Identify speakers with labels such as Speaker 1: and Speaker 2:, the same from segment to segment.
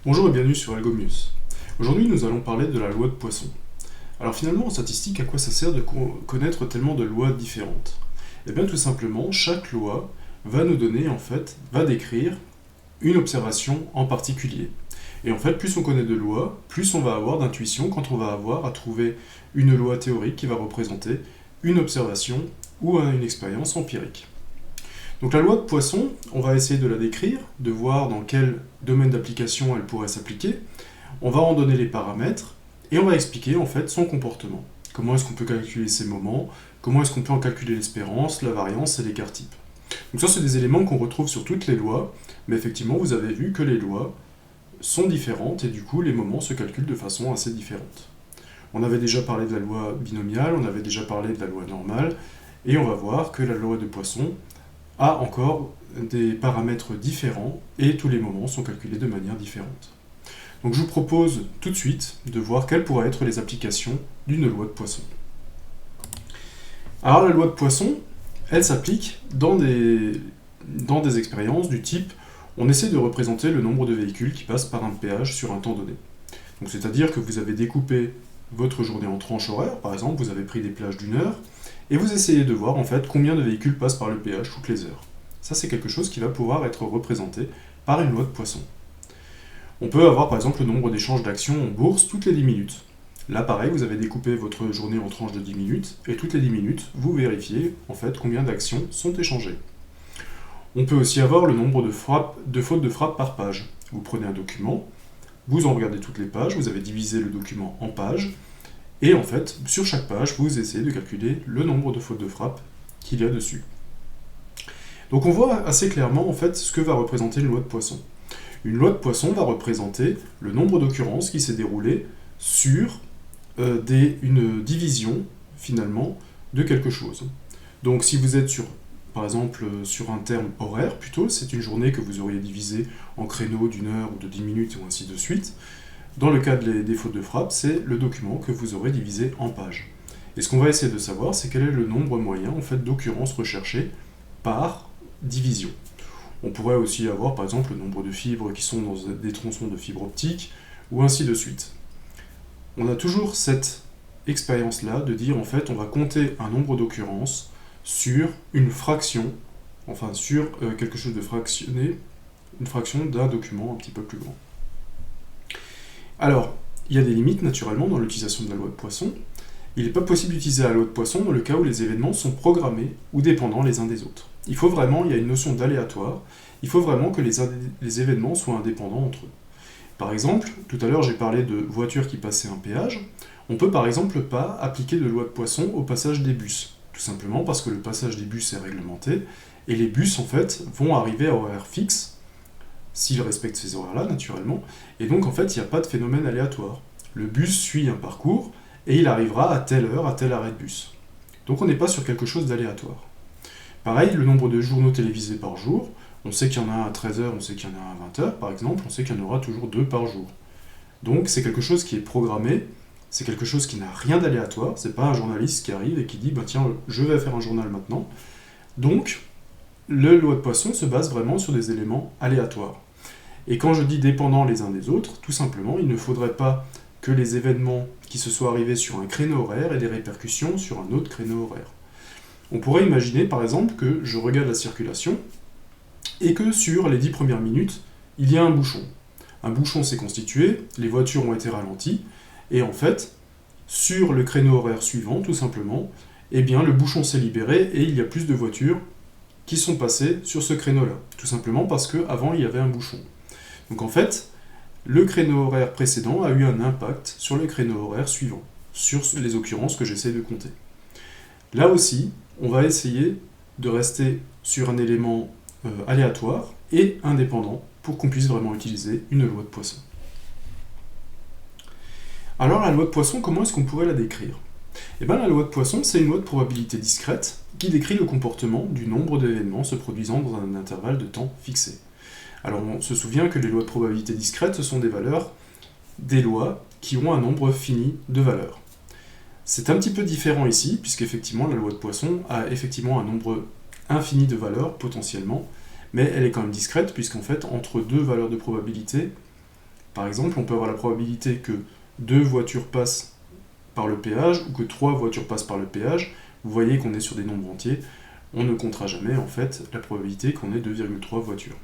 Speaker 1: Bonjour et bienvenue sur Algomius. Aujourd'hui, nous allons parler de la loi de Poisson. Alors finalement, en statistique, à quoi ça sert de connaître tellement de lois différentes? Eh bien, tout simplement, chaque loi va nous donner, va décrire une observation en particulier. Et en fait, plus on connaît de lois, plus on va avoir d'intuition quand on va avoir à trouver une loi théorique qui va représenter une observation ou une expérience empirique. Donc la loi de Poisson, on va essayer de la décrire, de voir dans quel domaine d'application elle pourrait s'appliquer. On va en donner les paramètres et on va expliquer en fait son comportement. Comment est-ce qu'on peut calculer ces moments, comment est-ce qu'on peut en calculer l'espérance, la variance et l'écart type. Donc ça, c'est des éléments qu'on retrouve sur toutes les lois, mais effectivement, vous avez vu que les lois sont différentes et du coup, les moments se calculent de façon assez différente. On avait déjà parlé de la loi binomiale, on avait déjà parlé de la loi normale, et on va voir que la loi de Poisson a encore des paramètres différents et tous les moments sont calculés de manière différente. Donc je vous propose tout de suite de voir quelles pourraient être les applications d'une loi de Poisson. Alors la loi de Poisson, elle s'applique dans des expériences du type on essaie de représenter le nombre de véhicules qui passent par un péage sur un temps donné. Donc c'est-à-dire que vous avez découpé votre journée en tranches horaires, par exemple, vous avez pris des plages d'une heure, et vous essayez de voir en fait combien de véhicules passent par le péage toutes les heures. Ça, c'est quelque chose qui va pouvoir être représenté par une loi de Poisson. On peut avoir par exemple le nombre d'échanges d'actions en bourse toutes les 10 minutes. Là, pareil, vous avez découpé votre journée en tranches de 10 minutes, et toutes les 10 minutes, vous vérifiez en fait combien d'actions sont échangées. On peut aussi avoir le nombre de fautes de frappe par page. Vous prenez un document, vous en regardez toutes les pages, vous avez divisé le document en pages, et en fait, sur chaque page, vous essayez de calculer le nombre de fautes de frappe qu'il y a dessus. Donc on voit assez clairement en fait ce que va représenter une loi de Poisson. Une loi de Poisson va représenter le nombre d'occurrences qui s'est déroulé sur une division finalement de quelque chose. Donc si vous êtes par exemple sur un terme horaire plutôt, c'est une journée que vous auriez divisée en créneaux d'une heure ou de 10 minutes ou ainsi de suite. Dans le cas des fautes de frappe, c'est le document que vous aurez divisé en pages. Et ce qu'on va essayer de savoir, c'est quel est le nombre moyen en fait, d'occurrences recherchées par division. On pourrait aussi avoir par exemple le nombre de fibres qui sont dans des tronçons de fibres optiques, ou ainsi de suite. On a toujours cette expérience-là de dire en fait on va compter un nombre d'occurrences sur une fraction, enfin sur quelque chose de fractionné, une fraction d'un document un petit peu plus grand. Alors, il y a des limites naturellement dans l'utilisation de la loi de Poisson. Il n'est pas possible d'utiliser la loi de Poisson dans le cas où les événements sont programmés ou dépendants les uns des autres. Il y a une notion d'aléatoire, il faut vraiment que les événements soient indépendants entre eux. Par exemple, tout à l'heure j'ai parlé de voitures qui passaient un péage, on peut par exemple pas appliquer de loi de Poisson au passage des bus, tout simplement parce que le passage des bus est réglementé, et les bus en fait vont arriver à horaire fixe, s'ils respectent ces horaires-là naturellement, et donc en fait il n'y a pas de phénomène aléatoire. Le bus suit un parcours, et il arrivera à telle heure, à tel arrêt de bus. Donc on n'est pas sur quelque chose d'aléatoire. Pareil, le nombre de journaux télévisés par jour, on sait qu'il y en a un à 13 heures, on sait qu'il y en a un à 20 heures, par exemple, on sait qu'il y en aura toujours 2 par jour. Donc c'est quelque chose qui est programmé, c'est quelque chose qui n'a rien d'aléatoire, c'est pas un journaliste qui arrive et qui dit bah tiens, je vais faire un journal maintenant. Donc, la loi de Poisson se base vraiment sur des éléments aléatoires. Et quand je dis dépendants les uns des autres, tout simplement, il ne faudrait pas que les événements qui se soient arrivés sur un créneau horaire aient des répercussions sur un autre créneau horaire. On pourrait imaginer par exemple que je regarde la circulation et que sur les 10 premières minutes, il y a un bouchon. Un bouchon s'est constitué, les voitures ont été ralenties, et en fait, sur le créneau horaire suivant, tout simplement, eh bien, le bouchon s'est libéré et il y a plus de voitures qui sont passées sur ce créneau-là. Tout simplement parce qu'avant, il y avait un bouchon. Donc en fait, le créneau horaire précédent a eu un impact sur le créneau horaire suivant, sur les occurrences que j'essaie de compter. Là aussi, on va essayer de rester sur un élément aléatoire et indépendant pour qu'on puisse vraiment utiliser une loi de Poisson. Alors la loi de Poisson, comment est-ce qu'on pourrait la décrire? Eh bien la loi de Poisson, c'est une loi de probabilité discrète qui décrit le comportement du nombre d'événements se produisant dans un intervalle de temps fixé. Alors on se souvient que les lois de probabilité discrète, ce sont des lois qui ont un nombre fini de valeurs. C'est un petit peu différent ici, puisqu'effectivement la loi de Poisson a effectivement un nombre infini de valeurs, potentiellement, mais elle est quand même discrète, puisqu'en fait, entre deux valeurs de probabilité, Par exemple, on peut avoir la probabilité que 2 voitures passent par le péage ou que 3 voitures passent par le péage. Vous voyez qu'on est sur des nombres entiers. On ne comptera jamais en fait la probabilité qu'on ait 2,3 voitures.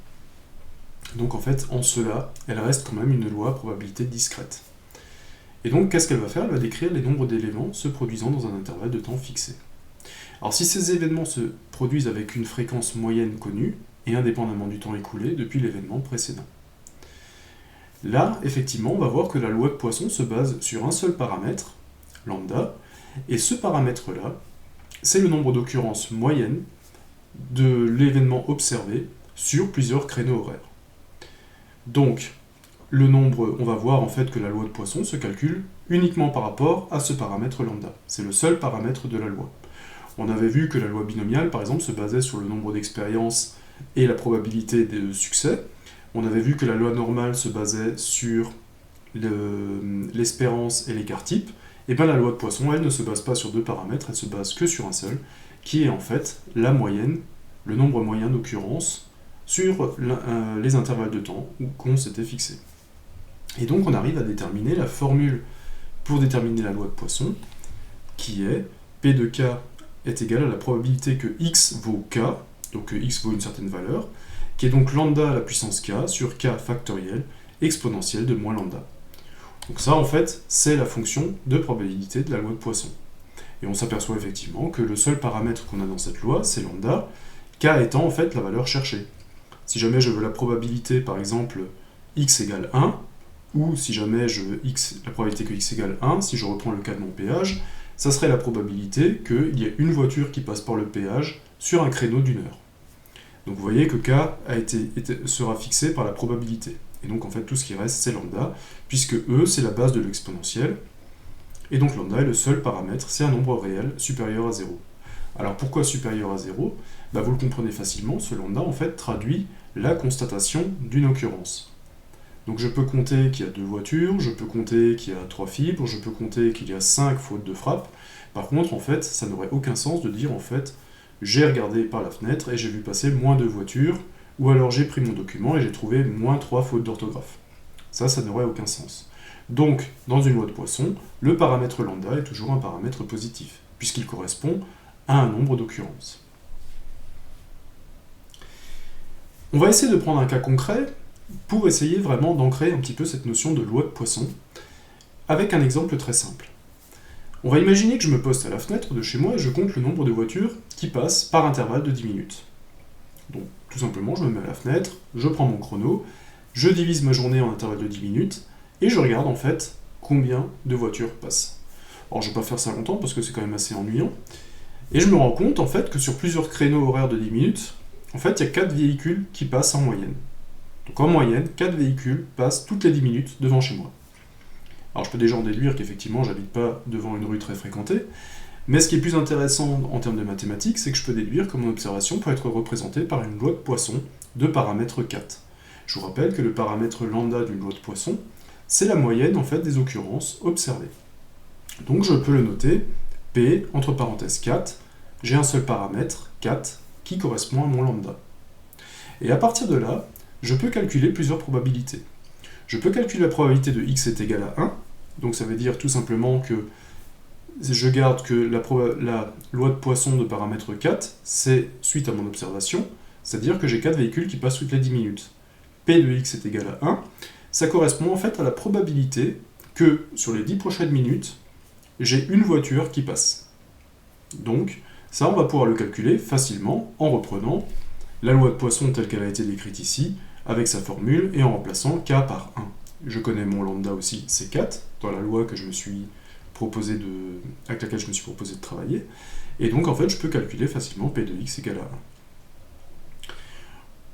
Speaker 1: Donc en fait, en cela, elle reste quand même une loi à probabilité discrète. Et donc, qu'est-ce qu'elle va faire? Elle va décrire les nombres d'éléments se produisant dans un intervalle de temps fixé. Alors si ces événements se produisent avec une fréquence moyenne connue, et indépendamment du temps écoulé depuis l'événement précédent. Là, effectivement, on va voir que la loi de Poisson se base sur un seul paramètre, lambda, et ce paramètre-là, c'est le nombre d'occurrences moyennes de l'événement observé sur plusieurs créneaux horaires. Donc, le nombre, on va voir en fait que la loi de Poisson se calcule uniquement par rapport à ce paramètre lambda. C'est le seul paramètre de la loi. On avait vu que la loi binomiale, par exemple, se basait sur le nombre d'expériences et la probabilité de succès. On avait vu que la loi normale se basait sur l'espérance et l'écart type. Et bien la loi de Poisson, elle ne se base pas sur 2 paramètres, elle se base que sur un seul, qui est en fait la moyenne, le nombre moyen d'occurrences sur les intervalles de temps qu'on s'était fixé. Et donc on arrive à déterminer la formule pour déterminer la loi de Poisson, qui est P de k est égal à la probabilité que x vaut k, donc que x vaut une certaine valeur, qui est donc lambda à la puissance k sur k factoriel exponentielle de moins lambda. Donc ça en fait c'est la fonction de probabilité de la loi de Poisson. Et on s'aperçoit effectivement que le seul paramètre qu'on a dans cette loi c'est lambda, k étant en fait la valeur cherchée. Si jamais je veux la probabilité par exemple x égale 1, ou si jamais je veux la probabilité que x égale 1, si je reprends le cas de mon péage, ça serait la probabilité qu'il y ait une voiture qui passe par le péage sur un créneau d'1 heure. Donc vous voyez que k sera fixé par la probabilité. Et donc en fait tout ce qui reste c'est lambda, puisque e c'est la base de l'exponentielle, et donc lambda est le seul paramètre, c'est un nombre réel supérieur à 0. Alors pourquoi supérieur à 0 ? Vous le comprenez facilement, ce lambda en fait traduit la constatation d'une occurrence. Donc je peux compter qu'il y a 2 voitures, je peux compter qu'il y a 3 fibres, je peux compter qu'il y a 5 fautes de frappe. Par contre, en fait, ça n'aurait aucun sens de dire, en fait, j'ai regardé par la fenêtre et j'ai vu passer moins 2 voitures, ou alors j'ai pris mon document et j'ai trouvé moins 3 fautes d'orthographe. Ça n'aurait aucun sens. Donc, dans une loi de Poisson, le paramètre lambda est toujours un paramètre positif, puisqu'il correspond à un nombre d'occurrences. On va essayer de prendre un cas concret, pour essayer vraiment d'ancrer un petit peu cette notion de loi de Poisson, avec un exemple très simple. On va imaginer que je me poste à la fenêtre de chez moi et je compte le nombre de voitures qui passent par intervalle de 10 minutes. Donc tout simplement, je me mets à la fenêtre, je prends mon chrono, je divise ma journée en intervalles de 10 minutes, et je regarde en fait combien de voitures passent. Alors je ne vais pas faire ça longtemps parce que c'est quand même assez ennuyant, et je me rends compte en fait que sur plusieurs créneaux horaires de 10 minutes, en fait il y a 4 véhicules qui passent en moyenne. Donc en moyenne, 4 véhicules passent toutes les 10 minutes devant chez moi. Alors je peux déjà en déduire qu'effectivement, j'habite pas devant une rue très fréquentée, mais ce qui est plus intéressant en termes de mathématiques, c'est que je peux déduire que mon observation peut être représentée par une loi de Poisson de paramètre 4. Je vous rappelle que le paramètre lambda d'une loi de Poisson, c'est la moyenne en fait des occurrences observées. Donc je peux le noter, P, entre parenthèses 4, j'ai un seul paramètre, 4, qui correspond à mon lambda. Et à partir de là, je peux calculer plusieurs probabilités. Je peux calculer la probabilité de x est égal à 1, donc ça veut dire tout simplement que je garde que la loi de Poisson de paramètre 4, c'est suite à mon observation, c'est-à-dire que j'ai 4 véhicules qui passent toutes les 10 minutes. P de x est égal à 1, ça correspond en fait à la probabilité que sur les 10 prochaines minutes, j'ai une voiture qui passe. Donc, ça on va pouvoir le calculer facilement en reprenant la loi de Poisson telle qu'elle a été décrite ici, avec sa formule, et en remplaçant k par 1. Je connais mon lambda aussi, c'est 4, dans la loi avec laquelle je me suis proposé de travailler, et donc en fait je peux calculer facilement p de x égale à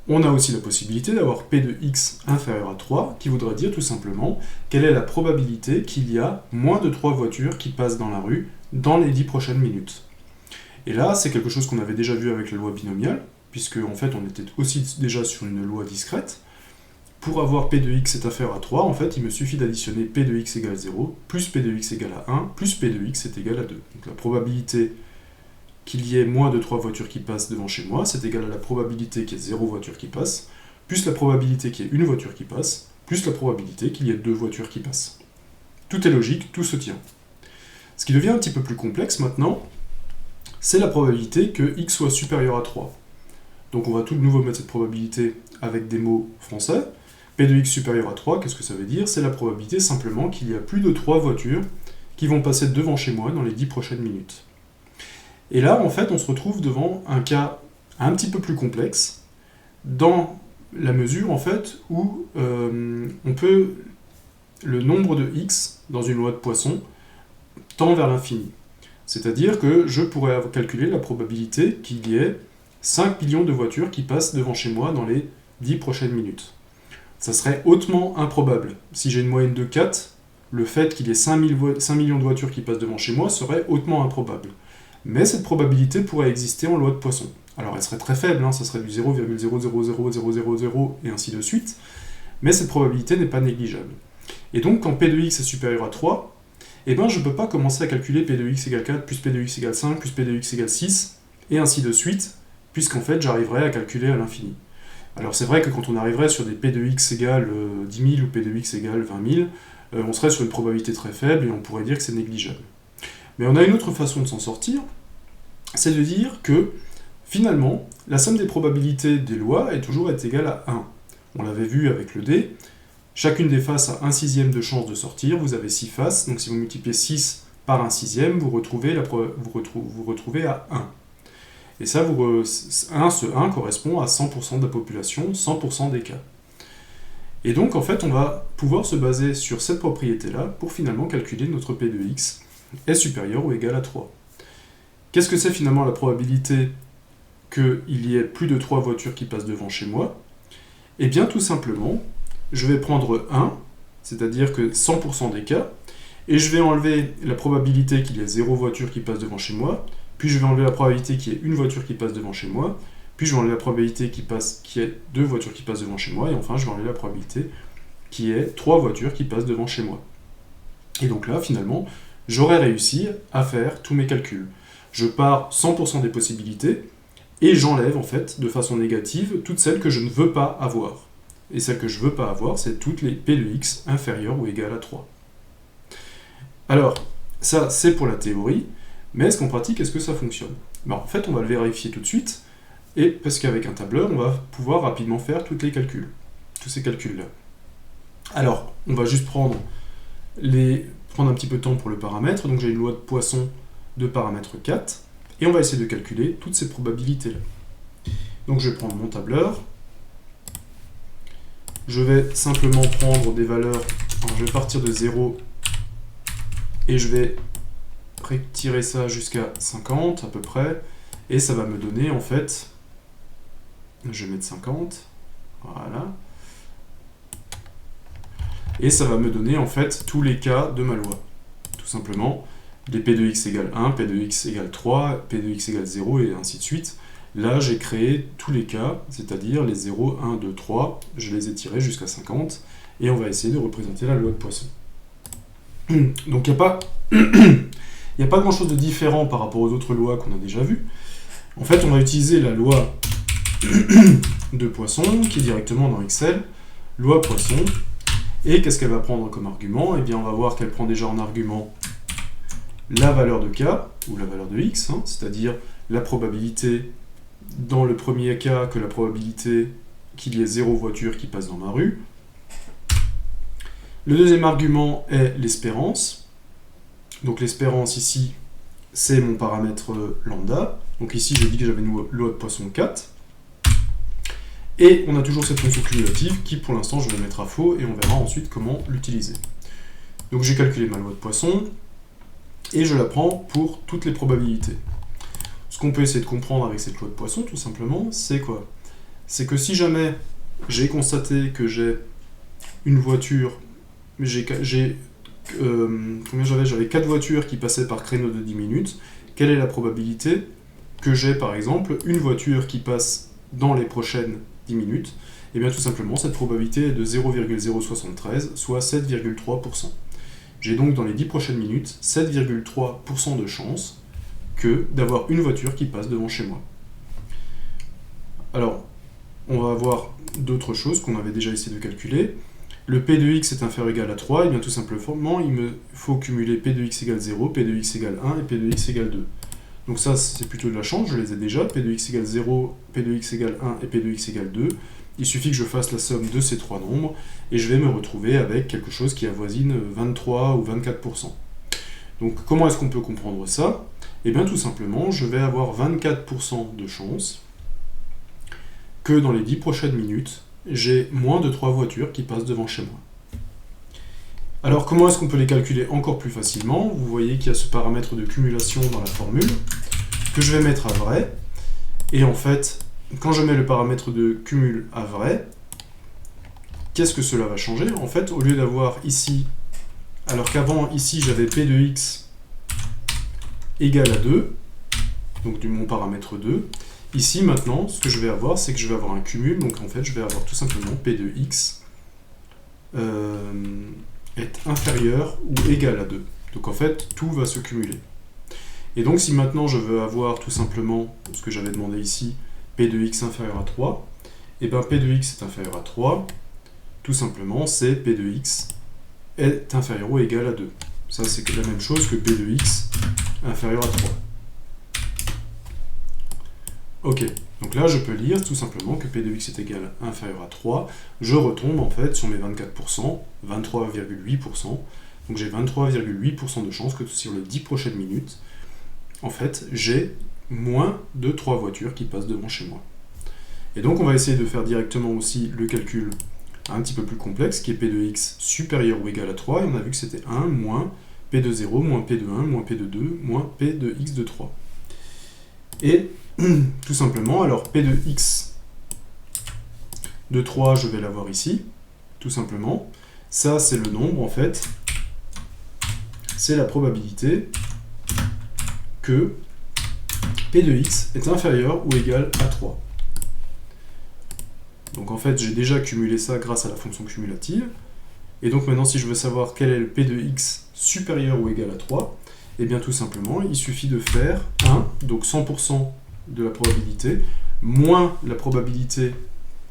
Speaker 1: 1. On a aussi la possibilité d'avoir p de x inférieur à 3, qui voudrait dire tout simplement quelle est la probabilité qu'il y a moins de 3 voitures qui passent dans la rue dans les 10 prochaines minutes. Et là, c'est quelque chose qu'on avait déjà vu avec la loi binomiale, puisque en fait on était aussi déjà sur une loi discrète. Pour avoir p de x est inférieur à 3, en fait il me suffit d'additionner p de x égale 0, plus p de x égale à 1, plus p de x est égal à 2. Donc la probabilité qu'il y ait moins de 3 voitures qui passent devant chez moi, c'est égal à la probabilité qu'il y ait 0 voiture qui passe, plus la probabilité qu'il y ait une voiture qui passe, plus la probabilité qu'il y ait 2 voitures qui passent. Tout est logique, tout se tient. Ce qui devient un petit peu plus complexe maintenant, c'est la probabilité que x soit supérieur à 3. Donc on va tout de nouveau mettre cette probabilité avec des mots français. P de x supérieur à 3, qu'est-ce que ça veut dire? C'est la probabilité simplement qu'il y a plus de 3 voitures qui vont passer devant chez moi dans les 10 prochaines minutes. Et là, en fait, on se retrouve devant un cas un petit peu plus complexe, dans la mesure, en fait, où on peut... Le nombre de x dans une loi de Poisson tend vers l'infini. C'est-à-dire que je pourrais calculer la probabilité qu'il y ait 5 millions de voitures qui passent devant chez moi dans les 10 prochaines minutes. Ça serait hautement improbable. Si j'ai une moyenne de 4, le fait qu'il y ait 5 millions de voitures qui passent devant chez moi serait hautement improbable. Mais cette probabilité pourrait exister en loi de Poisson. Alors elle serait très faible, ça serait du 0,000000 et ainsi de suite, mais cette probabilité n'est pas négligeable. Et donc quand P de x est supérieur à 3, je ne peux pas commencer à calculer P de x égale 4, plus P de x égale 5, plus P de x égale 6, et ainsi de suite, puisqu'en fait j'arriverai à calculer à l'infini. Alors c'est vrai que quand on arriverait sur des P de x égale 10 000 ou P de x égale 20 000, on serait sur une probabilité très faible et on pourrait dire que c'est négligeable. Mais on a une autre façon de s'en sortir, c'est de dire que finalement, la somme des probabilités des lois est toujours égale à 1. On l'avait vu avec le dé. Chacune des faces a 1/6 de chance de sortir, vous avez 6 faces, donc si vous multipliez 6 par 1/6, vous retrouvez à 1. Et ça, ce 1 correspond à 100% de la population, 100% des cas. Et donc, en fait, on va pouvoir se baser sur cette propriété-là pour finalement calculer notre P de x est supérieur ou égal à 3. Qu'est-ce que c'est finalement la probabilité qu'il y ait plus de 3 voitures qui passent devant chez moi? Eh bien, tout simplement, je vais prendre 1, c'est-à-dire que 100% des cas, et je vais enlever la probabilité qu'il y ait 0 voiture qui passe devant chez moi, puis je vais enlever la probabilité qu'il y ait une voiture qui passe devant chez moi, puis je vais enlever la probabilité qu'il y ait 2 voitures qui passent devant chez moi, et enfin je vais enlever la probabilité qu'il y ait 3 voitures qui passent devant chez moi. Et donc là, finalement, j'aurais réussi à faire tous mes calculs. Je pars 100% des possibilités, et j'enlève en fait, de façon négative, toutes celles que je ne veux pas avoir. Et celles que je ne veux pas avoir, c'est toutes les P de x inférieures ou égales à 3. Alors, ça c'est pour la théorie, mais est-ce qu'en pratique, est-ce que ça fonctionne? En fait, on va le vérifier tout de suite, et parce qu'avec un tableur, on va pouvoir rapidement faire tous ces calculs-là. Alors, on va juste prendre un petit peu de temps pour le paramètre, donc j'ai une loi de Poisson de paramètre 4, et on va essayer de calculer toutes ces probabilités-là. Donc je vais prendre mon tableur, je vais simplement prendre des valeurs, alors je vais partir de 0, et je vais tirer ça jusqu'à 50 à peu près, et ça va me donner en fait, je vais mettre 50, voilà, et ça va me donner en fait tous les cas de ma loi, tout simplement. Les P de x égale 1, P de x égale 3, P de x égale 0, et ainsi de suite. Là, j'ai créé tous les cas, c'est-à-dire les 0, 1, 2, 3, je les ai tirés jusqu'à 50, et on va essayer de représenter la loi de Poisson. Donc, il n'y a pas grand-chose de différent par rapport aux autres lois qu'on a déjà vues. En fait, on va utiliser la loi de Poisson, qui est directement dans Excel, loi Poisson, et qu'est-ce qu'elle va prendre comme argument? Eh bien, on va voir qu'elle prend déjà en argument la valeur de k, ou la valeur de x, c'est-à-dire la probabilité, dans le premier cas, que la probabilité qu'il y ait 0 voiture qui passe dans ma rue. Le deuxième argument est l'espérance. Donc l'espérance ici, c'est mon paramètre lambda. Donc ici, j'ai dit que j'avais une loi de Poisson 4. Et on a toujours cette fonction cumulative qui, pour l'instant, je vais mettre à faux, et on verra ensuite comment l'utiliser. Donc j'ai calculé ma loi de Poisson, et je la prends pour toutes les probabilités. Ce qu'on peut essayer de comprendre avec cette loi de Poisson, tout simplement, c'est quoi? C'est que si jamais j'ai constaté que j'ai une voiture, j'avais 4 voitures qui passaient par créneau de 10 minutes, quelle est la probabilité que j'ai, par exemple, une voiture qui passe dans les prochaines 10 minutes? Et bien tout simplement, cette probabilité est de 0,073, soit 7,3%. J'ai donc dans les 10 prochaines minutes 7,3% de chance d'avoir une voiture qui passe devant chez moi. Alors, on va voir d'autres choses qu'on avait déjà essayé de calculer. le P de x est inférieur ou égal à 3, et bien tout simplement, il me faut cumuler P de x égale 0, P de x égale 1 et P de x égale 2. Donc ça, c'est plutôt de la chance, je les ai déjà, P de x égale 0, P de x égale 1 et P de x égale 2. Il suffit que je fasse la somme de ces trois nombres, et je vais me retrouver avec quelque chose qui avoisine 23 ou 24%. Donc comment est-ce qu'on peut comprendre ça? Eh bien tout simplement, je vais avoir 24% de chance que dans les 10 prochaines minutes, j'ai moins de 3 voitures qui passent devant chez moi. Alors comment est-ce qu'on peut les calculer encore plus facilement? Vous voyez qu'il y a ce paramètre de cumulation dans la formule, que je vais mettre à vrai, et en fait, quand je mets le paramètre de cumul à vrai, qu'est-ce que cela va changer? En fait, au lieu d'avoir ici, alors qu'avant, ici, j'avais P de x égale à 2, donc du mon paramètre 2, ici, maintenant, ce que je vais avoir, c'est que je vais avoir un cumul, donc en fait, je vais avoir tout simplement P de x est inférieur ou égal à 2. Donc en fait, tout va se cumuler. Et donc si maintenant je veux avoir tout simplement ce que j'avais demandé ici, P de x inférieur à 3, et bien P de x est inférieur à 3, tout simplement c'est P de x est inférieur ou égal à 2. Ça c'est la même chose que P de x inférieur à 3. Ok, donc là je peux lire tout simplement que P de x est égal à inférieur à 3. Je retombe en fait sur mes 24%, 23,8%. Donc j'ai 23,8% de chance que sur les 10 prochaines minutes, en fait, j'ai moins de 3 voitures qui passent devant chez moi. Et donc on va essayer de faire directement aussi le calcul un petit peu plus complexe, qui est P de x supérieur ou égal à 3, et on a vu que c'était 1 moins P de 0, moins P de 1, moins P de 2, moins P de x de 3. Et tout simplement, alors P de x de 3, je vais l'avoir ici, tout simplement. Ça, c'est le nombre, en fait. C'est la probabilité que P de x est inférieur ou égal à 3. Donc en fait, j'ai déjà cumulé ça grâce à la fonction cumulative. Et donc maintenant, si je veux savoir quel est le P de x supérieur ou égal à 3, eh bien tout simplement, il suffit de faire 1, donc 100% de la probabilité, moins la probabilité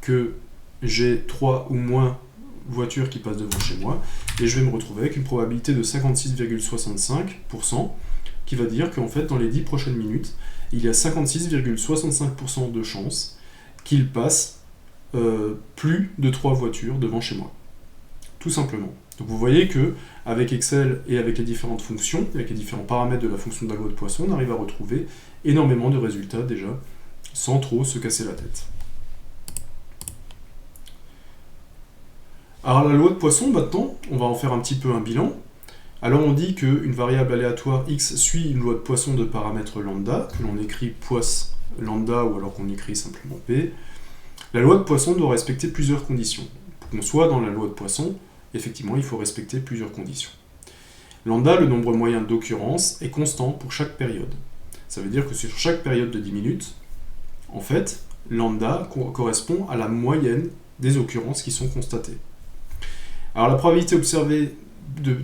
Speaker 1: que j'ai 3 ou moins voitures qui passent devant chez moi, et je vais me retrouver avec une probabilité de 56,65%, qui va dire qu'en fait, dans les 10 prochaines minutes, il y a 56,65% de chances qu'il passe plus de 3 voitures devant chez moi. Tout simplement. Donc vous voyez que avec Excel et avec les différentes fonctions, avec les différents paramètres de la fonction de la loi de Poisson, on arrive à retrouver énormément de résultats déjà, sans trop se casser la tête. Alors la loi de Poisson, maintenant, on va en faire un petit peu un bilan. Alors on dit qu'une variable aléatoire x suit une loi de Poisson de paramètre lambda, que l'on écrit poiss lambda ou alors qu'on écrit simplement p. La loi de Poisson doit respecter plusieurs conditions. Pour qu'on soit dans la loi de Poisson, effectivement, il faut respecter plusieurs conditions. Lambda, le nombre moyen d'occurrences, est constant pour chaque période. Ça veut dire que sur chaque période de 10 minutes, en fait, lambda correspond à la moyenne des occurrences qui sont constatées. Alors la probabilité observée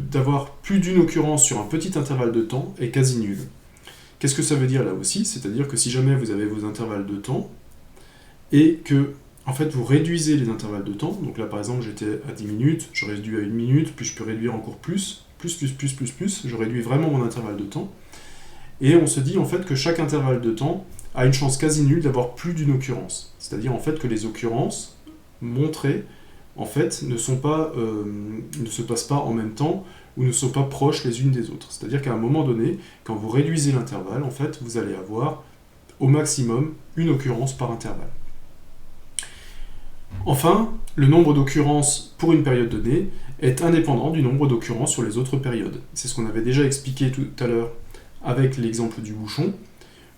Speaker 1: d'avoir plus d'une occurrence sur un petit intervalle de temps est quasi nulle. Qu'est-ce que ça veut dire là aussi? C'est-à-dire que si jamais vous avez vos intervalles de temps, et que en fait, vous réduisez les intervalles de temps. Donc là, par exemple, j'étais à 10 minutes, je réduis à 1 minute, puis je peux réduire encore plus. Je réduis vraiment mon intervalle de temps. Et on se dit en fait que chaque intervalle de temps a une chance quasi nulle d'avoir plus d'une occurrence. C'est-à-dire en fait que les occurrences montrées en fait ne se passent pas en même temps ou ne sont pas proches les unes des autres. C'est-à-dire qu'à un moment donné, quand vous réduisez l'intervalle, en fait, vous allez avoir au maximum une occurrence par intervalle. Enfin, le nombre d'occurrences pour une période donnée est indépendant du nombre d'occurrences sur les autres périodes. C'est ce qu'on avait déjà expliqué tout à l'heure avec l'exemple du bouchon.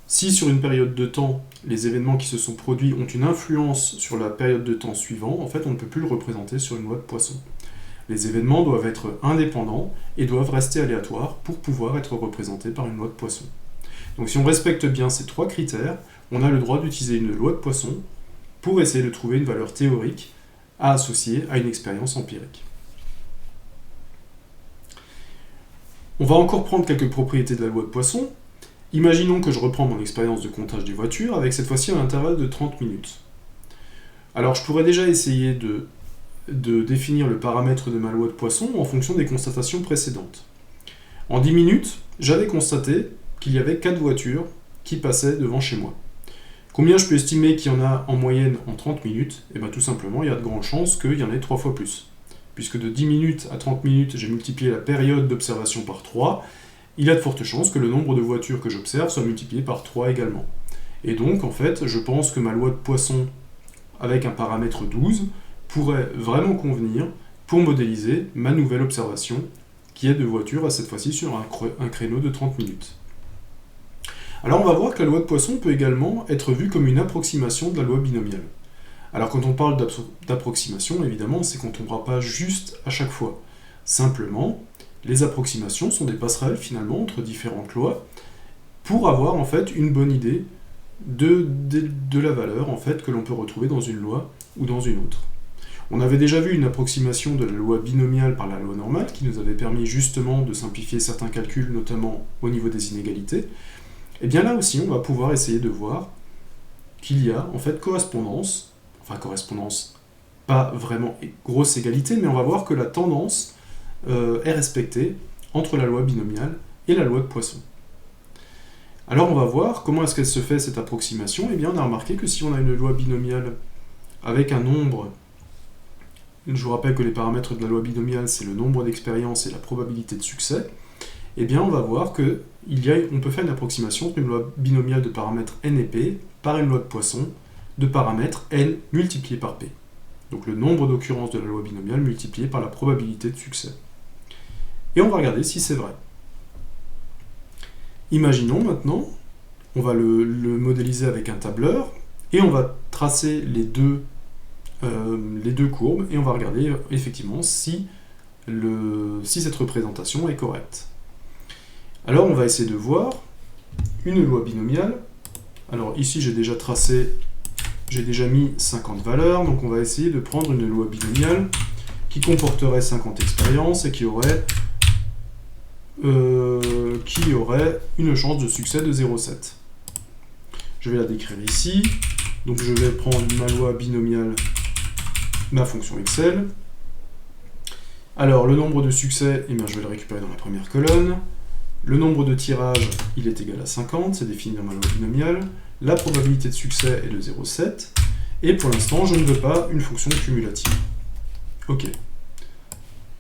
Speaker 1: Si sur une période de temps, les événements qui se sont produits ont une influence sur la période de temps suivante, en fait, on ne peut plus le représenter sur une loi de Poisson. Les événements doivent être indépendants et doivent rester aléatoires pour pouvoir être représentés par une loi de Poisson. Donc si on respecte bien ces trois critères, on a le droit d'utiliser une loi de Poisson pour essayer de trouver une valeur théorique à associer à une expérience empirique. On va encore prendre quelques propriétés de la loi de Poisson. Imaginons que je reprends mon expérience de comptage des voitures avec cette fois-ci un intervalle de 30 minutes. Alors je pourrais déjà essayer de de définir le paramètre de ma loi de Poisson en fonction des constatations précédentes. En 10 minutes, j'avais constaté qu'il y avait 4 voitures qui passaient devant chez moi. Combien je peux estimer qu'il y en a en moyenne en 30 minutes? Et bien tout simplement, il y a de grandes chances qu'il y en ait 3 fois plus. Puisque de 10 minutes à 30 minutes, j'ai multiplié la période d'observation par 3, il y a de fortes chances que le nombre de voitures que j'observe soit multiplié par 3 également. Et donc, en fait, je pense que ma loi de Poisson, avec un paramètre 12, pourrait vraiment convenir pour modéliser ma nouvelle observation, qui est de voitures, à cette fois-ci sur un créneau de 30 minutes. Alors on va voir que la loi de Poisson peut également être vue comme une approximation de la loi binomiale. Alors quand on parle d'approximation, évidemment, c'est qu'on ne tombera pas juste à chaque fois. Simplement, les approximations sont des passerelles finalement entre différentes lois pour avoir en fait une bonne idée de la valeur en fait que l'on peut retrouver dans une loi ou dans une autre. On avait déjà vu une approximation de la loi binomiale par la loi normale qui nous avait permis justement de simplifier certains calculs, notamment au niveau des inégalités. Et bien là aussi, on va pouvoir essayer de voir qu'il y a en fait correspondance, pas vraiment grosse égalité, mais on va voir que la tendance est respectée entre la loi binomiale et la loi de Poisson. Alors on va voir comment est-ce qu'elle se fait cette approximation. Et bien on a remarqué que si on a une loi binomiale avec un nombre, je vous rappelle que les paramètres de la loi binomiale c'est le nombre d'expériences et la probabilité de succès, et bien on va voir qu'on peut faire une approximation entre une loi binomiale de paramètres n et p par une loi de Poisson de paramètres n multiplié par p. Donc le nombre d'occurrences de la loi binomiale multiplié par la probabilité de succès. Et on va regarder si c'est vrai. Imaginons maintenant, on va le modéliser avec un tableur, et on va tracer les deux courbes, et on va regarder effectivement si cette représentation est correcte. Alors on va essayer de voir une loi binomiale. Alors ici j'ai déjà mis 50 valeurs, donc on va essayer de prendre une loi binomiale qui comporterait 50 expériences et qui aurait une chance de succès de 0,7. Je vais la décrire ici. Donc je vais prendre ma loi binomiale, ma fonction Excel. Alors le nombre de succès, je vais le récupérer dans la première colonne. Le nombre de tirages, il est égal à 50, c'est défini dans ma loi binomiale. La probabilité de succès est de 0,7. Et pour l'instant, je ne veux pas une fonction cumulative. Ok.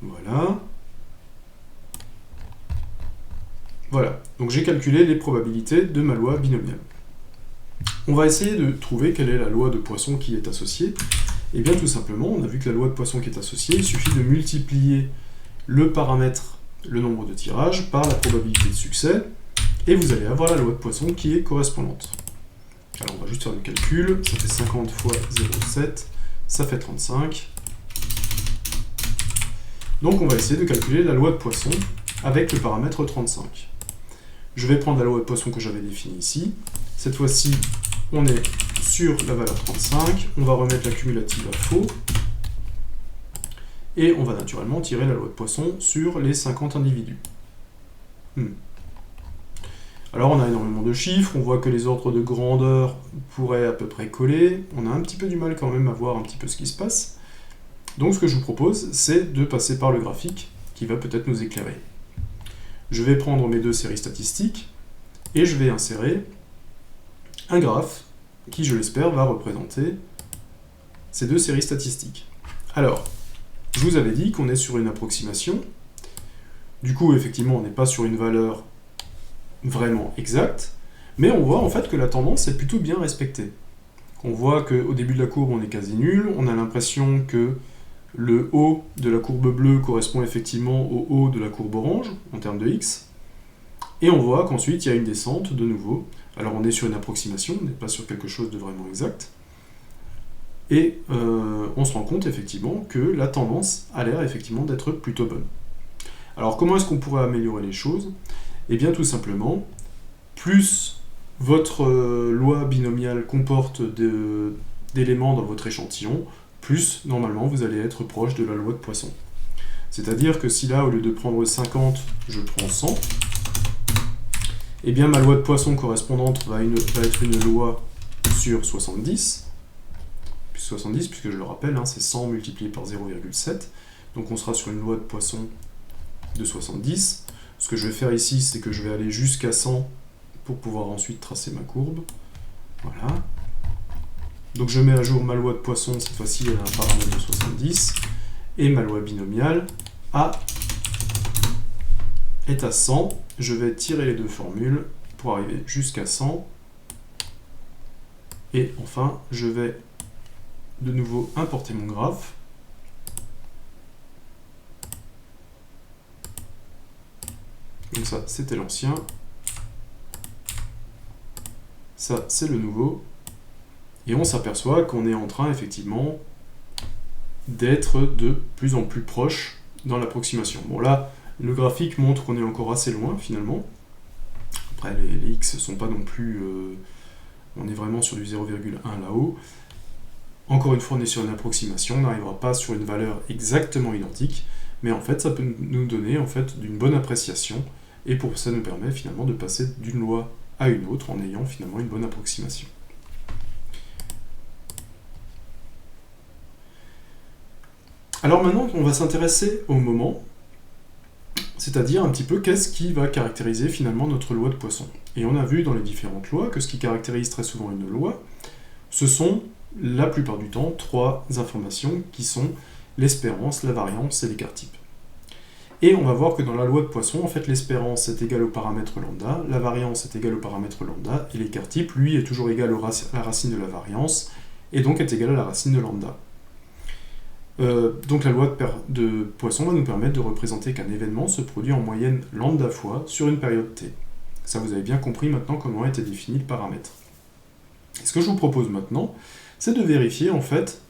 Speaker 1: Voilà. Voilà. Donc j'ai calculé les probabilités de ma loi binomiale. On va essayer de trouver quelle est la loi de Poisson qui est associée. Et bien tout simplement, on a vu que la loi de Poisson qui est associée, il suffit de multiplier le paramètre, le nombre de tirages, par la probabilité de succès, et vous allez avoir la loi de Poisson qui est correspondante. Alors on va juste faire le calcul, ça fait 50 fois 0,7, ça fait 35. Donc on va essayer de calculer la loi de Poisson avec le paramètre 35. Je vais prendre la loi de Poisson que j'avais définie ici. Cette fois-ci, on est sur la valeur 35, on va remettre la cumulative à faux, et on va naturellement tirer la loi de Poisson sur les 50 individus. Alors on a énormément de chiffres, on voit que les ordres de grandeur pourraient à peu près coller, on a un petit peu du mal quand même à voir un petit peu ce qui se passe. Donc ce que je vous propose, c'est de passer par le graphique, qui va peut-être nous éclairer. Je vais prendre mes deux séries statistiques, et je vais insérer un graphe qui, je l'espère, va représenter ces deux séries statistiques. Alors, je vous avais dit qu'on est sur une approximation. Du coup, effectivement, on n'est pas sur une valeur vraiment exacte, mais on voit en fait que la tendance est plutôt bien respectée. On voit qu'au début de la courbe, on est quasi nul, on a l'impression que le haut de la courbe bleue correspond effectivement au haut de la courbe orange, en termes de x, et on voit qu'ensuite, il y a une descente de nouveau. Alors on est sur une approximation, on n'est pas sur quelque chose de vraiment exact. Et on se rend compte effectivement que la tendance a l'air effectivement d'être plutôt bonne. Alors comment est-ce qu'on pourrait améliorer les choses? Eh bien tout simplement, plus votre loi binomiale comporte d'éléments dans votre échantillon, plus normalement vous allez être proche de la loi de Poisson. C'est-à-dire que si là, au lieu de prendre 50, je prends 100, eh bien ma loi de Poisson correspondante va être une loi sur 70, puisque 70, puisque je le rappelle, hein, c'est 100 multiplié par 0,7. Donc on sera sur une loi de Poisson de 70. Ce que je vais faire ici, c'est que je vais aller jusqu'à 100 pour pouvoir ensuite tracer ma courbe. Voilà. Donc je mets à jour ma loi de Poisson, cette fois-ci elle a un paramètre de 70, et ma loi binomiale A est à 100. Je vais tirer les deux formules pour arriver jusqu'à 100. Et enfin, je vais de nouveau importer mon graphe. Donc ça, c'était l'ancien. Ça, c'est le nouveau. Et on s'aperçoit qu'on est en train, effectivement, d'être de plus en plus proche dans l'approximation. Bon, là, le graphique montre qu'on est encore assez loin, finalement. Après, les x ne sont pas non plus... on est vraiment sur du 0,1 là-haut. Encore une fois, on est sur une approximation. On n'arrivera pas sur une valeur exactement identique. Mais en fait, ça peut nous donner en fait, d'une bonne appréciation. Et pour ça nous permet finalement de passer d'une loi à une autre en ayant finalement une bonne approximation. Alors maintenant, on va s'intéresser au moment, c'est-à-dire un petit peu qu'est-ce qui va caractériser finalement notre loi de Poisson. Et on a vu dans les différentes lois que ce qui caractérise très souvent une loi, ce sont la plupart du temps trois informations qui sont l'espérance, la variance et l'écart type. Et on va voir que dans la loi de Poisson, en fait, l'espérance est égale au paramètre lambda, la variance est égale au paramètre lambda, et l'écart type, lui, est toujours égal à la racine de la variance, et donc est égal à la racine de lambda. Donc la loi de Poisson va nous permettre de représenter qu'un événement se produit en moyenne lambda fois sur une période t. Ça, vous avez bien compris maintenant comment a été défini le paramètre. Et ce que je vous propose maintenant, c'est de vérifier en fait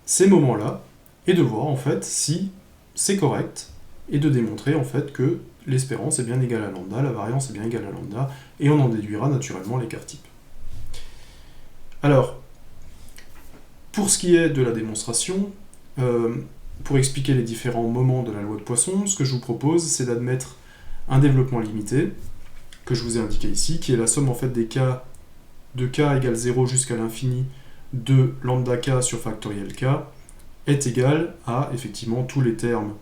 Speaker 1: ces moments-là, et de voir en fait si c'est correct, et de démontrer en fait que l'espérance est bien égale à lambda, la variance est bien égale à lambda, et on en déduira naturellement l'écart type. Alors, pour ce qui est de la démonstration, pour expliquer les différents moments de la loi de Poisson, ce que je vous propose, c'est d'admettre un développement limité, que je vous ai indiqué ici, qui est la somme en fait des cas de k égale 0 jusqu'à l'infini de lambda k sur factoriel k, est égal à, effectivement, tous les termes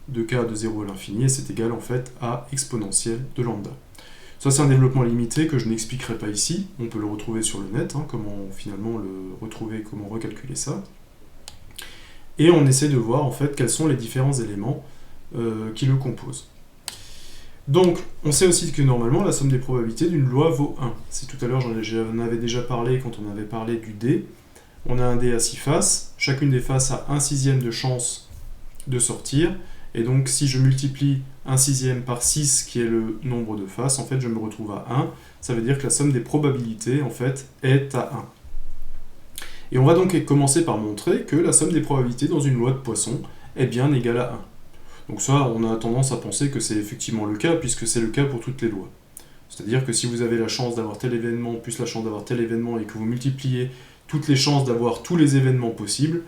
Speaker 1: de k de 0 à l'infini, et c'est égal en fait à exponentielle de lambda. Ça, c'est un développement limité que je n'expliquerai pas ici, on peut le retrouver sur le net, hein, comment finalement le retrouver, comment recalculer ça. Et on essaie de voir en fait quels sont les différents éléments qui le composent. Donc, on sait aussi que normalement la somme des probabilités d'une loi vaut 1. Si tout à l'heure j'en avais déjà parlé quand on avait parlé du dé, on a un dé à 6 faces, chacune des faces a 1/6 de chance de sortir, et donc si je multiplie 1/6 par 6 qui est le nombre de faces, en fait je me retrouve à 1, ça veut dire que la somme des probabilités en fait est à 1. Et on va donc commencer par montrer que la somme des probabilités dans une loi de Poisson est bien égale à 1. Donc ça, on a tendance à penser que c'est effectivement le cas, puisque c'est le cas pour toutes les lois. C'est-à-dire que si vous avez la chance d'avoir tel événement, plus la chance d'avoir tel événement, et que vous multipliez toutes les chances d'avoir tous les événements possibles,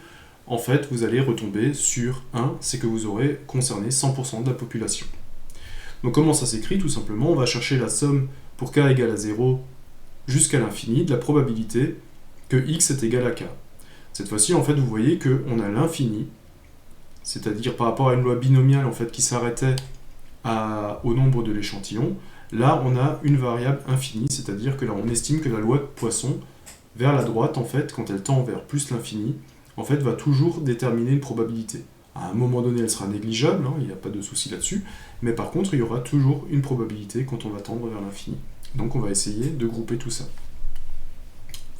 Speaker 1: en fait, vous allez retomber sur 1, c'est que vous aurez concerné 100% de la population. Donc comment ça s'écrit? Tout simplement, on va chercher la somme pour k égale à 0 jusqu'à l'infini de la probabilité que x est égal à k. Cette fois-ci, en fait, vous voyez qu'on a l'infini, c'est-à-dire par rapport à une loi binomiale en fait, qui s'arrêtait au nombre de l'échantillon, là, on a une variable infinie, c'est-à-dire que là, on estime que la loi de Poisson, vers la droite, en fait, quand elle tend vers plus l'infini, en fait, va toujours déterminer une probabilité. À un moment donné, elle sera négligeable, hein, il n'y a pas de souci là-dessus, mais par contre, il y aura toujours une probabilité quand on va tendre vers l'infini. Donc on va essayer de grouper tout ça.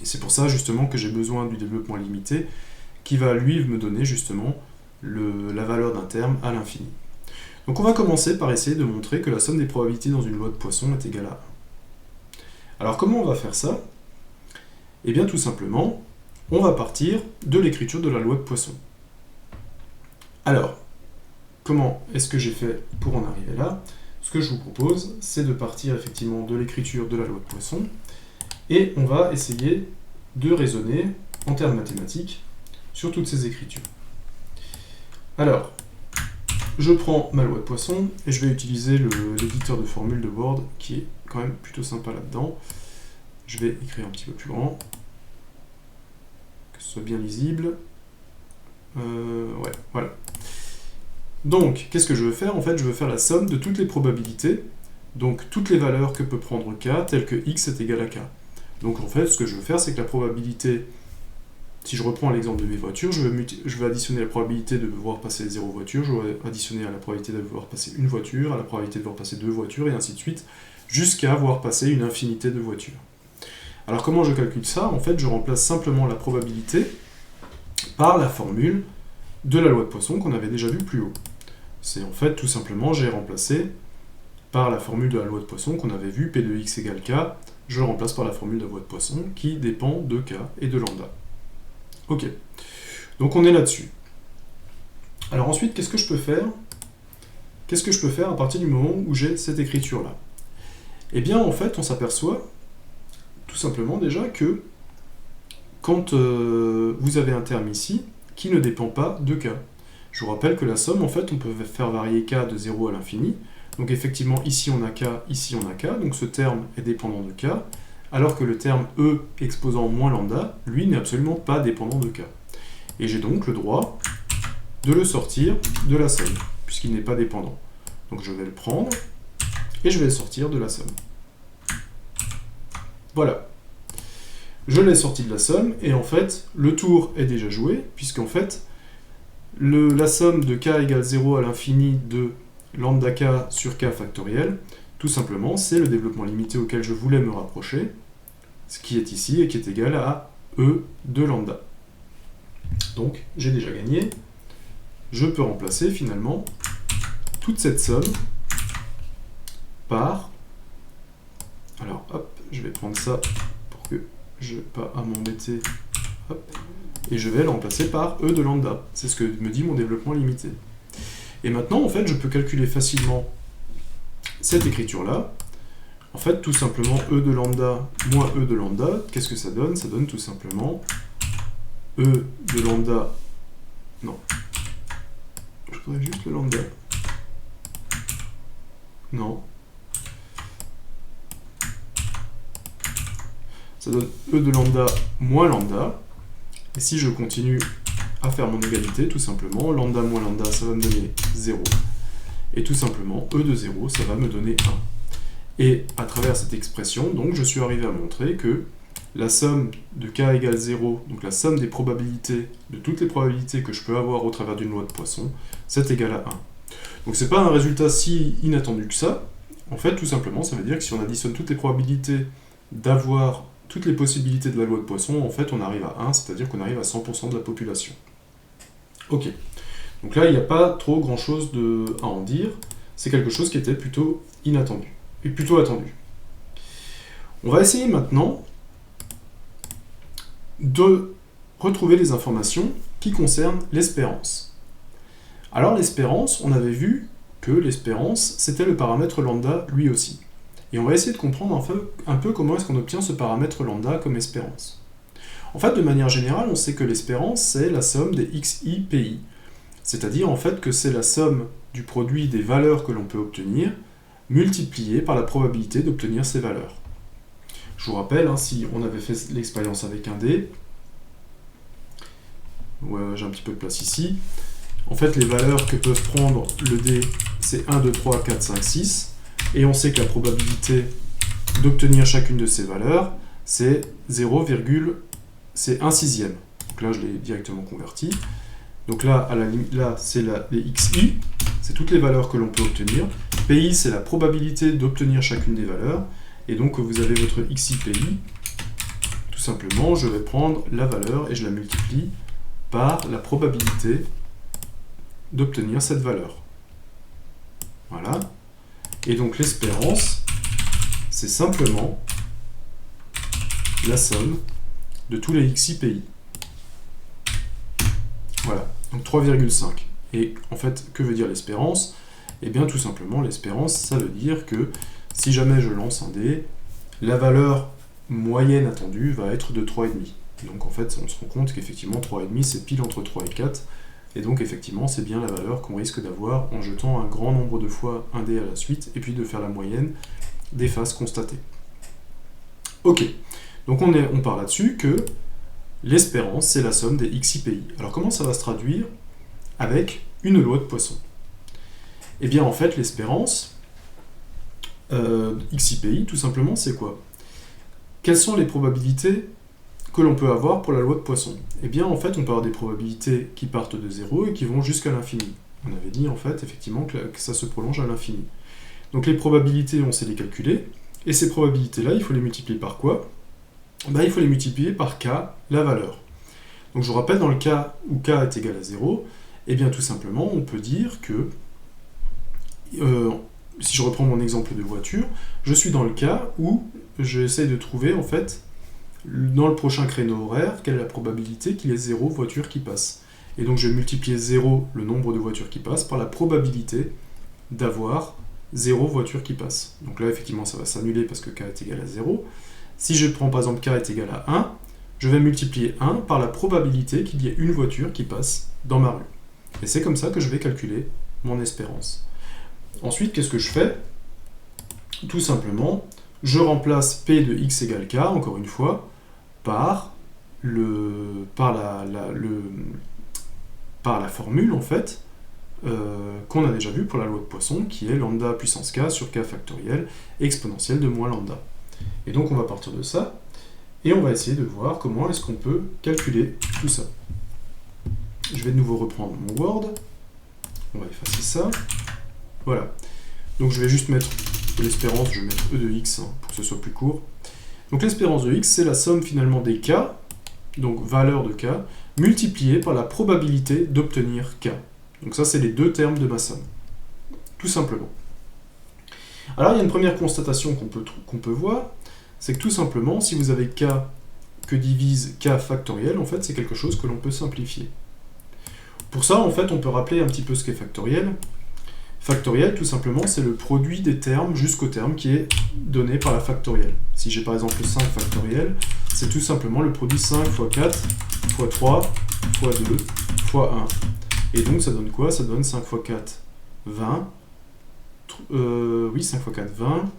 Speaker 1: Et c'est pour ça, justement, que j'ai besoin du développement limité, qui va, lui, me donner, justement, la valeur d'un terme à l'infini. Donc on va commencer par essayer de montrer que la somme des probabilités dans une loi de Poisson est égale à 1. Alors comment on va faire ça? Eh bien tout simplement, on va partir de l'écriture de la loi de Poisson. Alors, comment est-ce que j'ai fait pour en arriver là? Ce que je vous propose, c'est de partir effectivement de l'écriture de la loi de Poisson, et on va essayer de raisonner en termes mathématiques sur toutes ces écritures. Alors, je prends ma loi de Poisson et je vais utiliser l'éditeur de formules de Word qui est quand même plutôt sympa là-dedans. Je vais écrire un petit peu plus grand. que ce soit bien lisible. Ouais, voilà. Donc, qu'est-ce que je veux faire? En fait, je veux faire la somme de toutes les probabilités, donc toutes les valeurs que peut prendre k, telles que x est égal à k. Donc en fait, ce que je veux faire, c'est que la probabilité, si je reprends l'exemple de mes voitures, je vais additionner la probabilité de voir passer 0 voiture, je vais additionner à la probabilité de voir passer une voiture, à la probabilité de voir passer 2 voitures, et ainsi de suite, jusqu'à voir passer une infinité de voitures. Alors comment je calcule ça? En fait, je remplace simplement la probabilité par la formule de la loi de Poisson qu'on avait déjà vue plus haut. C'est en fait tout simplement, j'ai remplacé par la formule de la loi de Poisson qu'on avait vue, P de x égale k, je le remplace par la formule de la loi de Poisson qui dépend de k et de lambda. Ok, donc on est là-dessus. Alors ensuite, qu'est-ce que je peux faire? Qu'est-ce que je peux faire à partir du moment où j'ai cette écriture-là? Eh bien, en fait, on s'aperçoit tout simplement déjà que quand vous avez un terme ici qui ne dépend pas de k. Je vous rappelle que la somme, en fait, on peut faire varier k de 0 à l'infini. Donc effectivement, ici on a k, ici on a k, donc ce terme est dépendant de k, alors que le terme e exposant moins lambda, lui, n'est absolument pas dépendant de k. Et j'ai donc le droit de le sortir de la somme, puisqu'il n'est pas dépendant. Donc je vais le prendre, et je vais le sortir de la somme. Voilà. Je l'ai sorti de la somme, et en fait, le tour est déjà joué, puisqu'en fait, la somme de k égale 0 à l'infini de lambda k sur k factoriel, tout simplement, c'est le développement limité auquel je voulais me rapprocher, ce qui est ici, et qui est égal à e de lambda. Donc, j'ai déjà gagné. Je peux remplacer, finalement, toute cette somme par... Alors, hop, je vais prendre ça pour que je n'ai pas à m'embêter. Hop. Et je vais le remplacer par e de lambda. C'est ce que me dit mon développement limité. Et maintenant, en fait, je peux calculer facilement cette écriture-là. En fait, tout simplement, e de lambda moins e de lambda, qu'est-ce que ça donne? Ça donne tout simplement e de lambda... Non. Je voudrais juste le lambda. Non. Ça donne e de lambda moins lambda. Et si je continue à faire mon égalité, tout simplement, lambda moins lambda, ça va me donner 0. Et tout simplement, e de 0, ça va me donner 1. Et à travers cette expression, donc, je suis arrivé à montrer que la somme de k égale 0, donc la somme des probabilités, de toutes les probabilités que je peux avoir au travers d'une loi de Poisson, c'est égal à 1. Donc c'est pas un résultat si inattendu que ça. En fait, tout simplement, ça veut dire que si on additionne toutes les probabilités d'avoir toutes les possibilités de la loi de Poisson, en fait, on arrive à 1, c'est-à-dire qu'on arrive à 100% de la population. Ok. Donc là, il n'y a pas trop grand-chose à en dire. C'est quelque chose qui était plutôt inattendu. Et plutôt attendu. On va essayer maintenant de retrouver les informations qui concernent l'espérance. Alors l'espérance, on avait vu que l'espérance, c'était le paramètre lambda lui aussi. Et on va essayer de comprendre un peu comment est-ce qu'on obtient ce paramètre lambda comme espérance. En fait, de manière générale, on sait que l'espérance, c'est la somme des xi pi. C'est-à-dire en fait que c'est la somme du produit des valeurs que l'on peut obtenir, multipliée par la probabilité d'obtenir ces valeurs. Je vous rappelle, hein, si on avait fait l'expérience avec un dé, j'ai un petit peu de place ici, en fait les valeurs que peut prendre le dé, c'est 1, 2, 3, 4, 5, 6, et on sait que la probabilité d'obtenir chacune de ces valeurs, c'est 0, c'est 1 sixième. Donc là, je l'ai directement converti. Donc là, là c'est les xi, c'est toutes les valeurs que l'on peut obtenir. Pi, c'est la probabilité d'obtenir chacune des valeurs. Et donc, vous avez votre xi pi. Tout simplement, je vais prendre la valeur et je la multiplie par la probabilité d'obtenir cette valeur. Voilà. Et donc, l'espérance, c'est simplement la somme de tous les xi pi. Voilà, donc 3,5. Et en fait, que veut dire l'espérance? Eh bien, tout simplement, l'espérance, ça veut dire que si jamais je lance un dé, la valeur moyenne attendue va être de 3,5. Donc en fait, on se rend compte qu'effectivement, 3,5, c'est pile entre 3 et 4. Et donc effectivement, c'est bien la valeur qu'on risque d'avoir en jetant un grand nombre de fois un dé à la suite, et puis de faire la moyenne des phases constatées. Ok, donc on part là-dessus que L'espérance, c'est la somme des XIPI. Alors comment ça va se traduire avec une loi de Poisson? Eh bien en fait, l'espérance, XIPI, tout simplement, c'est quoi? Quelles sont les probabilités que l'on peut avoir pour la loi de Poisson? Eh bien en fait, on peut avoir des probabilités qui partent de 0 et qui vont jusqu'à l'infini. On avait dit en fait, effectivement, que ça se prolonge à l'infini. Donc les probabilités, on sait les calculer, et ces probabilités-là, il faut les multiplier par quoi? Il faut les multiplier par k, la valeur. Donc je vous rappelle, dans le cas où k est égal à 0, eh bien tout simplement, on peut dire que, si je reprends mon exemple de voiture, je suis dans le cas où j'essaie de trouver, en fait, dans le prochain créneau horaire, quelle est la probabilité qu'il y ait 0 voiture qui passe. Et donc je vais multiplier 0, le nombre de voitures qui passent, par la probabilité d'avoir 0 voiture qui passe. Donc là, effectivement, ça va s'annuler parce que k est égal à 0. Si je prends par exemple k est égal à 1, je vais multiplier 1 par la probabilité qu'il y ait une voiture qui passe dans ma rue. Et c'est comme ça que je vais calculer mon espérance. Ensuite, qu'est-ce que je fais? Tout simplement, je remplace P de x égale k, encore une fois, par la formule, en fait, qu'on a déjà vue pour la loi de Poisson, qui est lambda puissance k sur k factoriel exponentielle de moins lambda. Et donc on va partir de ça, et on va essayer de voir comment est-ce qu'on peut calculer tout ça. Je vais de nouveau reprendre mon Word, on va effacer ça, voilà. Donc je vais juste mettre l'espérance, je vais mettre e de x pour que ce soit plus court. Donc l'espérance de x, c'est la somme finalement des k, donc valeur de k, multipliée par la probabilité d'obtenir k. Donc ça, c'est les deux termes de ma somme, tout simplement. Alors il y a une première constatation qu'on peut voir, c'est que tout simplement, si vous avez k que divise k factoriel, en fait c'est quelque chose que l'on peut simplifier. Pour ça, en fait, on peut rappeler un petit peu ce qu'est factoriel. Factoriel, tout simplement, c'est le produit des termes jusqu'au terme qui est donné par la factorielle. Si j'ai par exemple 5 factoriel, c'est tout simplement le produit 5 fois 4 fois 3 fois 2 fois 1. Et donc ça donne quoi? Ça donne 5 fois 4, 20. 5 fois 4, 20.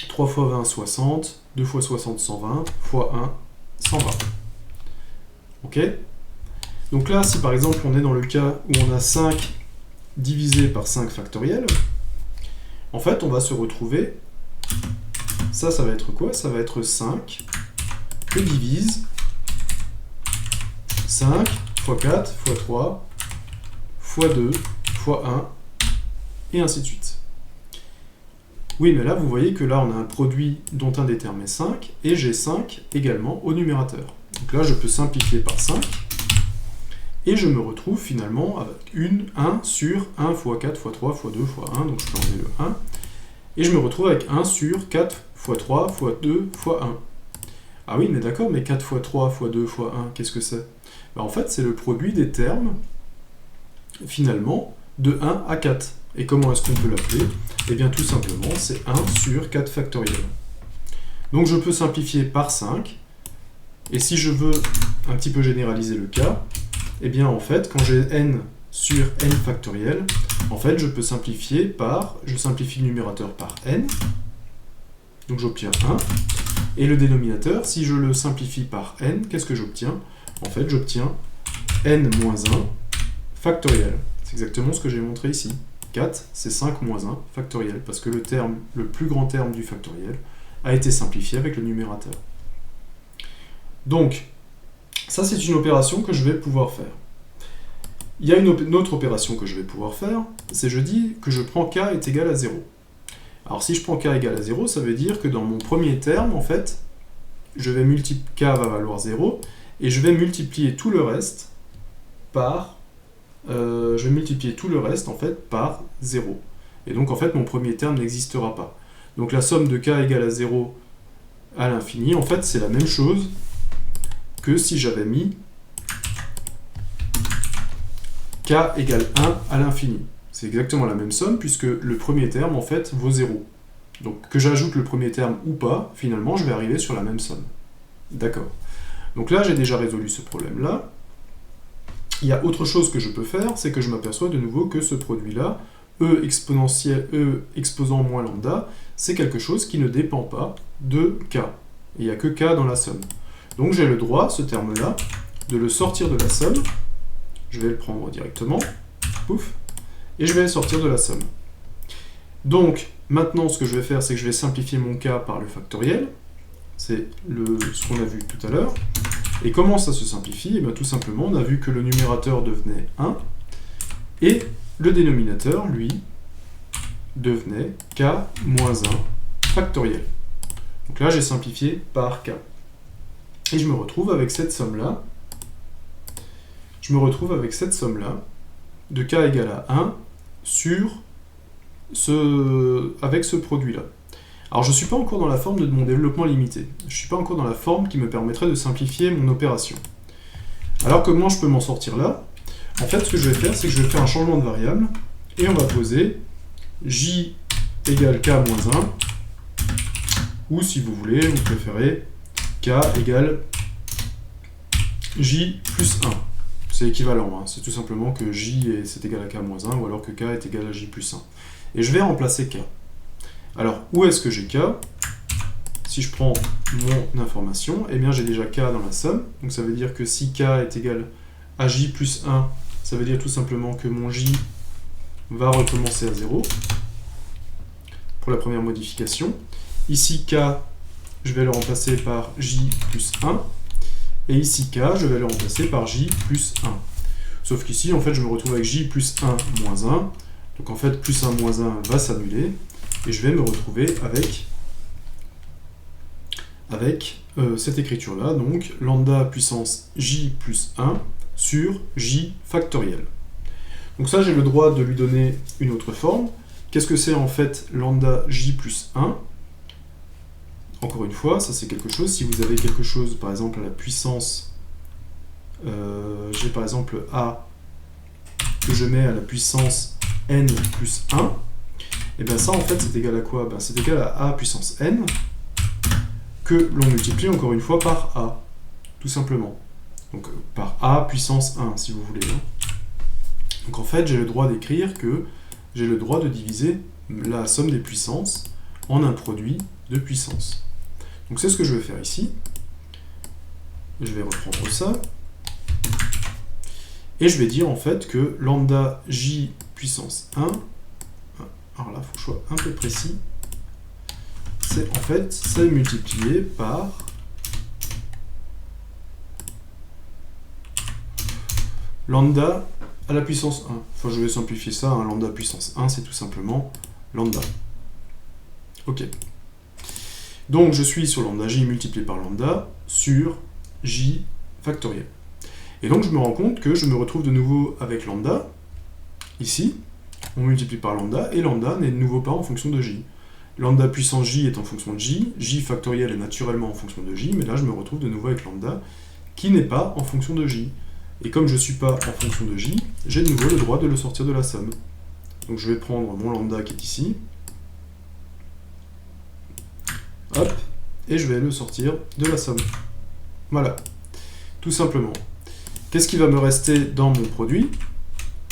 Speaker 1: 3 fois 20, 60. 2 fois 60, 120. Fois 1, 120. Ok? Donc là, si par exemple on est dans le cas où on a 5 divisé par 5 factoriel, en fait on va se retrouver, ça va être quoi? Ça va être 5 que divise 5 fois 4 fois 3 fois 2 fois 1 et ainsi de suite. Oui, mais là vous voyez que là on a un produit dont un des termes est 5 et j'ai 5 également au numérateur. Donc là je peux simplifier par 5 et je me retrouve finalement avec 1 sur 1 fois 4 fois 3 fois 2 fois 1, donc je peux enlever le 1, et je me retrouve avec 1 sur 4 fois 3 fois 2 fois 1. Ah oui, mais d'accord, mais 4 fois 3 fois 2 fois 1, qu'est-ce que c'est? En fait, c'est le produit des termes, finalement, de 1 à 4. Et comment est-ce qu'on peut l'appeler? Eh bien, tout simplement, c'est 1 sur 4 factoriel. Donc, je peux simplifier par 5, et si je veux un petit peu généraliser le cas, eh bien, en fait, quand j'ai n sur n factoriel, en fait, je peux simplifier par, je simplifie le numérateur par n, donc j'obtiens 1, et le dénominateur, si je le simplifie par n, qu'est-ce que j'obtiens? En fait, j'obtiens n moins 1 factoriel. C'est exactement ce que j'ai montré ici. 4, c'est 5 moins 1 factoriel, parce que le plus grand terme du factoriel a été simplifié avec le numérateur. Donc, ça c'est une opération que je vais pouvoir faire. Il y a une autre opération que je vais pouvoir faire, c'est je dis que je prends k est égal à 0. Alors si je prends k égale à 0, ça veut dire que dans mon premier terme, en fait, k va valoir 0, et je vais multiplier tout le reste par en fait par 0. Et donc en fait mon premier terme n'existera pas. Donc la somme de k égale à 0 à l'infini, en fait c'est la même chose que si j'avais mis k égale 1 à l'infini. C'est exactement la même somme puisque le premier terme en fait vaut 0. Donc que j'ajoute le premier terme ou pas, finalement je vais arriver sur la même somme. D'accord. Donc là j'ai déjà résolu ce problème-là. Il y a autre chose que je peux faire, c'est que je m'aperçois de nouveau que ce produit-là, e exposant moins lambda, c'est quelque chose qui ne dépend pas de k. Il n'y a que k dans la somme. Donc j'ai le droit, ce terme-là, de le sortir de la somme. Je vais le prendre directement, pouf, et je vais le sortir de la somme. Donc, maintenant, ce que je vais faire, c'est que je vais simplifier mon cas par le factoriel. C'est ce qu'on a vu tout à l'heure. Et comment ça se simplifie? Et bien, tout simplement, on a vu que le numérateur devenait 1, et le dénominateur, lui, devenait k moins 1 factoriel. Donc là, j'ai simplifié par k. Et je me retrouve avec cette somme-là. De k égale à 1 avec ce produit-là. Alors je ne suis pas encore dans la forme de mon développement limité. Je ne suis pas encore dans la forme qui me permettrait de simplifier mon opération. Alors comment je peux m'en sortir là? En fait, ce que je vais faire, c'est que je vais faire un changement de variable, et on va poser j égale k moins 1, ou si vous voulez, vous préférez, k égale j plus 1. C'est équivalent, hein. C'est tout simplement que j c'est égal à k moins 1, ou alors que k est égal à j plus 1. Et je vais remplacer k. Alors, où est-ce que j'ai k? Si je prends mon information, eh bien j'ai déjà k dans la somme. Donc ça veut dire que si k est égal à j plus 1, ça veut dire tout simplement que mon j va recommencer à 0 pour la première modification. Ici, k, je vais le remplacer par j plus 1. Et ici, k, je vais le remplacer par j plus 1. Sauf qu'ici, en fait, je me retrouve avec j plus 1 moins 1. Donc en fait, plus 1 moins 1 va s'annuler. Et je vais me retrouver avec cette écriture-là. Donc lambda puissance j plus 1 sur j factoriel. Donc ça, j'ai le droit de lui donner une autre forme. Qu'est-ce que c'est en fait lambda j plus 1? Encore une fois, ça c'est quelque chose, si vous avez quelque chose, par exemple à la puissance, j'ai par exemple a que je mets à la puissance n plus 1, et bien ça en fait c'est égal à quoi? Ben, c'est égal à a puissance n, que l'on multiplie encore une fois par a, tout simplement. Donc par a puissance 1 si vous voulez. Donc en fait j'ai le droit d'écrire que j'ai le droit de diviser la somme des puissances en un produit de puissance. Donc c'est ce que je vais faire ici. Je vais reprendre ça. Et je vais dire en fait que lambda j puissance 1, alors là il faut que je sois un peu précis, c'est en fait, c'est multiplié par lambda à la puissance 1. Enfin je vais simplifier ça, hein. Lambda puissance 1 c'est tout simplement lambda. Ok. Donc je suis sur lambda j multiplié par lambda sur j factoriel. Et donc je me rends compte que je me retrouve de nouveau avec lambda, ici, on multiplie par lambda, et lambda n'est de nouveau pas en fonction de j. Lambda puissance j est en fonction de j factoriel est naturellement en fonction de j, mais là je me retrouve de nouveau avec lambda, qui n'est pas en fonction de j. Et comme je ne suis pas en fonction de j, j'ai de nouveau le droit de le sortir de la somme. Donc je vais prendre mon lambda qui est ici, hop, et je vais le sortir de la somme. Voilà, tout simplement. Qu'est-ce qui va me rester dans mon produit?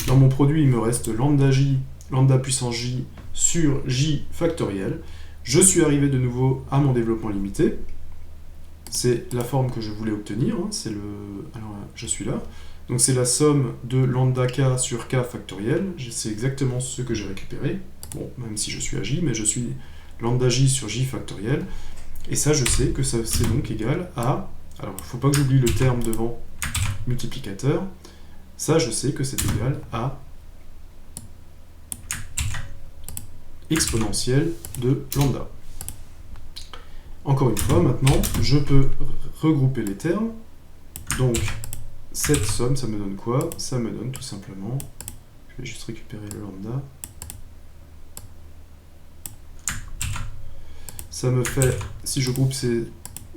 Speaker 1: Dans mon produit, il me reste lambda j, lambda puissance j sur j factoriel. Je suis arrivé de nouveau à mon développement limité. C'est la forme que je voulais obtenir. Hein. C'est le... Alors, je suis là. Donc c'est la somme de lambda k sur k factoriel. C'est exactement ce que j'ai récupéré. Bon, même si je suis à j, mais je suis lambda j sur j factoriel. Et ça, je sais que c'est donc égal à... Alors, il ne faut pas que j'oublie le terme devant multiplicateur. Ça, je sais que c'est égal à exponentielle de lambda. Encore une fois, maintenant, je peux regrouper les termes. Donc, cette somme, ça me donne quoi? Ça me donne tout simplement... Je vais juste récupérer le lambda. Ça me fait, si je groupe ces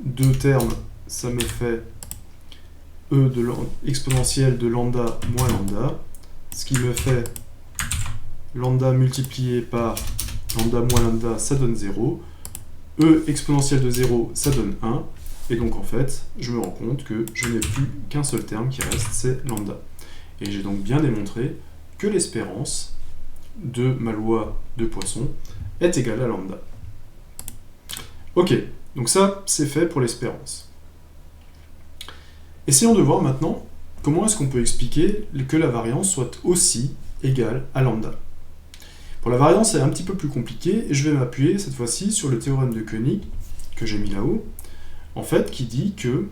Speaker 1: deux termes, ça me fait E de exponentielle de lambda moins lambda, ce qui me fait lambda multiplié par lambda moins lambda, ça donne 0. E exponentielle de 0, ça donne 1. Et donc en fait, je me rends compte que je n'ai plus qu'un seul terme qui reste, c'est lambda. Et j'ai donc bien démontré que l'espérance de ma loi de Poisson est égale à lambda. Ok, donc ça, c'est fait pour l'espérance. Essayons de voir maintenant comment est-ce qu'on peut expliquer que la variance soit aussi égale à lambda. Pour la variance, c'est un petit peu plus compliqué, et je vais m'appuyer cette fois-ci sur le théorème de Koenig, que j'ai mis là-haut, en fait, qui dit que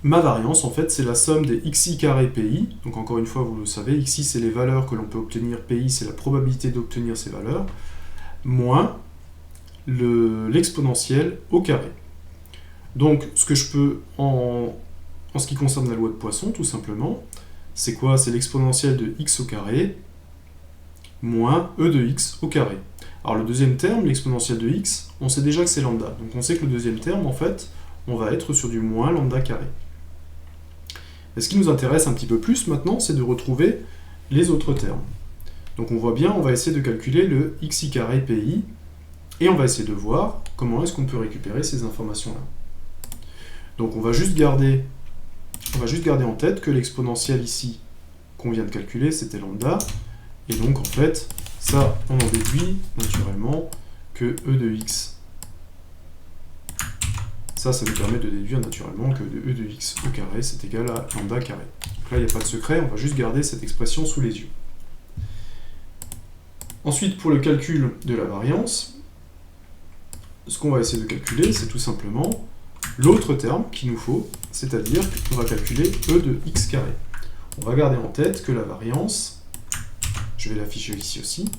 Speaker 1: ma variance, en fait, c'est la somme des xi carré pi, donc encore une fois, vous le savez, xi c'est les valeurs que l'on peut obtenir, pi c'est la probabilité d'obtenir ces valeurs, moins l'exponentielle au carré. Donc, ce que je peux, en ce qui concerne la loi de Poisson, tout simplement, c'est quoi? C'est l'exponentielle de x au carré, moins e de x au carré. Alors le deuxième terme, l'exponentielle de x, on sait déjà que c'est lambda. Donc on sait que le deuxième terme, en fait, on va être sur du moins lambda carré. Et ce qui nous intéresse un petit peu plus maintenant, c'est de retrouver les autres termes. Donc on voit bien, on va essayer de calculer le xi carré pi, et on va essayer de voir comment est-ce qu'on peut récupérer ces informations-là. Donc on va juste garder en tête que l'exponentielle ici, qu'on vient de calculer, c'était lambda, et donc en fait, ça, on en déduit naturellement que e de x. Ça nous permet de déduire naturellement que de e de x au carré, c'est égal à lambda carré. Donc là, il n'y a pas de secret, on va juste garder cette expression sous les yeux. Ensuite, pour le calcul de la variance, ce qu'on va essayer de calculer, c'est tout simplement l'autre terme qu'il nous faut, c'est-à-dire qu'on va calculer e de x carré. On va garder en tête que la variance, je vais l'afficher ici aussi.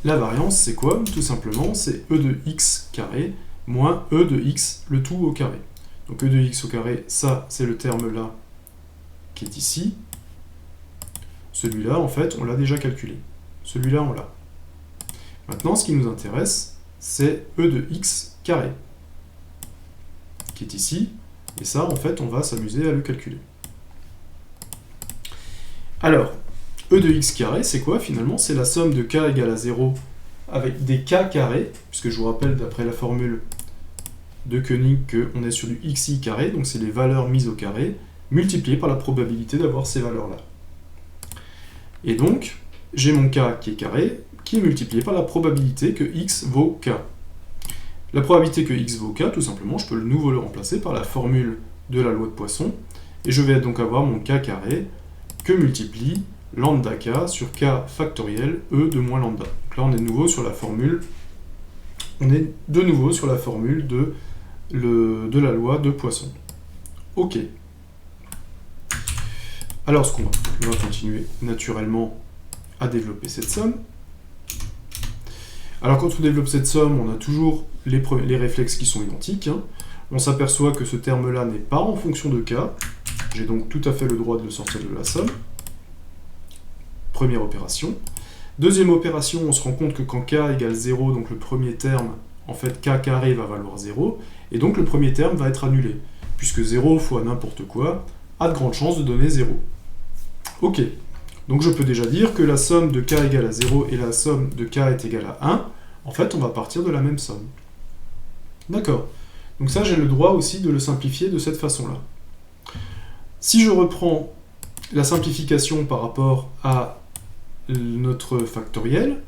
Speaker 1: La variance, c'est quoi? Tout simplement, c'est e de x carré moins e de x, le tout au carré. Donc e de x au carré, ça, c'est le terme là qui est ici. Celui-là, en fait, on l'a déjà calculé. Celui-là, on l'a. Maintenant, ce qui nous intéresse, c'est e de x carré, qui est ici. Et ça, en fait, on va s'amuser à le calculer. Alors, e de x carré, c'est quoi finalement? C'est la somme de k égale à 0 avec des k carrés, puisque je vous rappelle d'après la formule de Koenig qu'on est sur du xi carré, donc c'est les valeurs mises au carré, multipliées par la probabilité d'avoir ces valeurs-là. Et donc, j'ai mon k qui est carré, qui est multiplié par la probabilité que x vaut k. La probabilité que x vaut k, tout simplement, je peux de nouveau le remplacer par la formule de la loi de Poisson, et je vais donc avoir mon k carré que multiplie lambda k sur k factoriel e de moins lambda. Donc là, on est de nouveau sur la formule, de la loi de Poisson. Ok. Alors, on va continuer naturellement à développer cette somme. Alors, quand on développe cette somme, on a toujours les réflexes qui sont identiques. Hein. On s'aperçoit que ce terme-là n'est pas en fonction de k. J'ai donc tout à fait le droit de le sortir de la somme. Première opération. Deuxième opération, on se rend compte que quand k égale 0, donc le premier terme, en fait k carré va valoir 0, et donc le premier terme va être annulé, puisque 0 fois n'importe quoi a de grandes chances de donner 0. Ok, donc je peux déjà dire que la somme de k égale à 0 et la somme de k est égale à 1, en fait on va partir de la même somme. D'accord, donc ça j'ai le droit aussi de le simplifier de cette façon-là. Si je reprends la simplification par rapport à notre factoriel,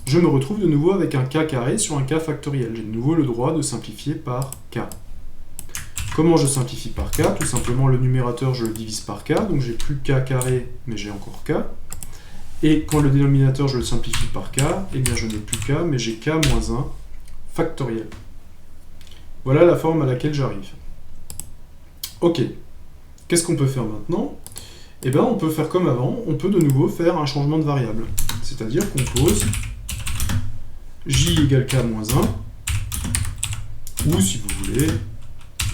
Speaker 1: je me retrouve de nouveau avec un k carré sur un k factoriel. J'ai de nouveau le droit de simplifier par k. Comment je simplifie par k? Tout simplement, le numérateur, je le divise par k, donc j'ai plus k carré, mais j'ai encore k. Et quand le dénominateur, je le simplifie par k, eh bien je n'ai plus k, mais j'ai k moins 1 factoriel. Voilà la forme à laquelle j'arrive. Ok. Qu'est-ce qu'on peut faire maintenant? Eh bien, on peut faire comme avant, on peut de nouveau faire un changement de variable. C'est-à-dire qu'on pose j égale k moins 1, ou si vous voulez,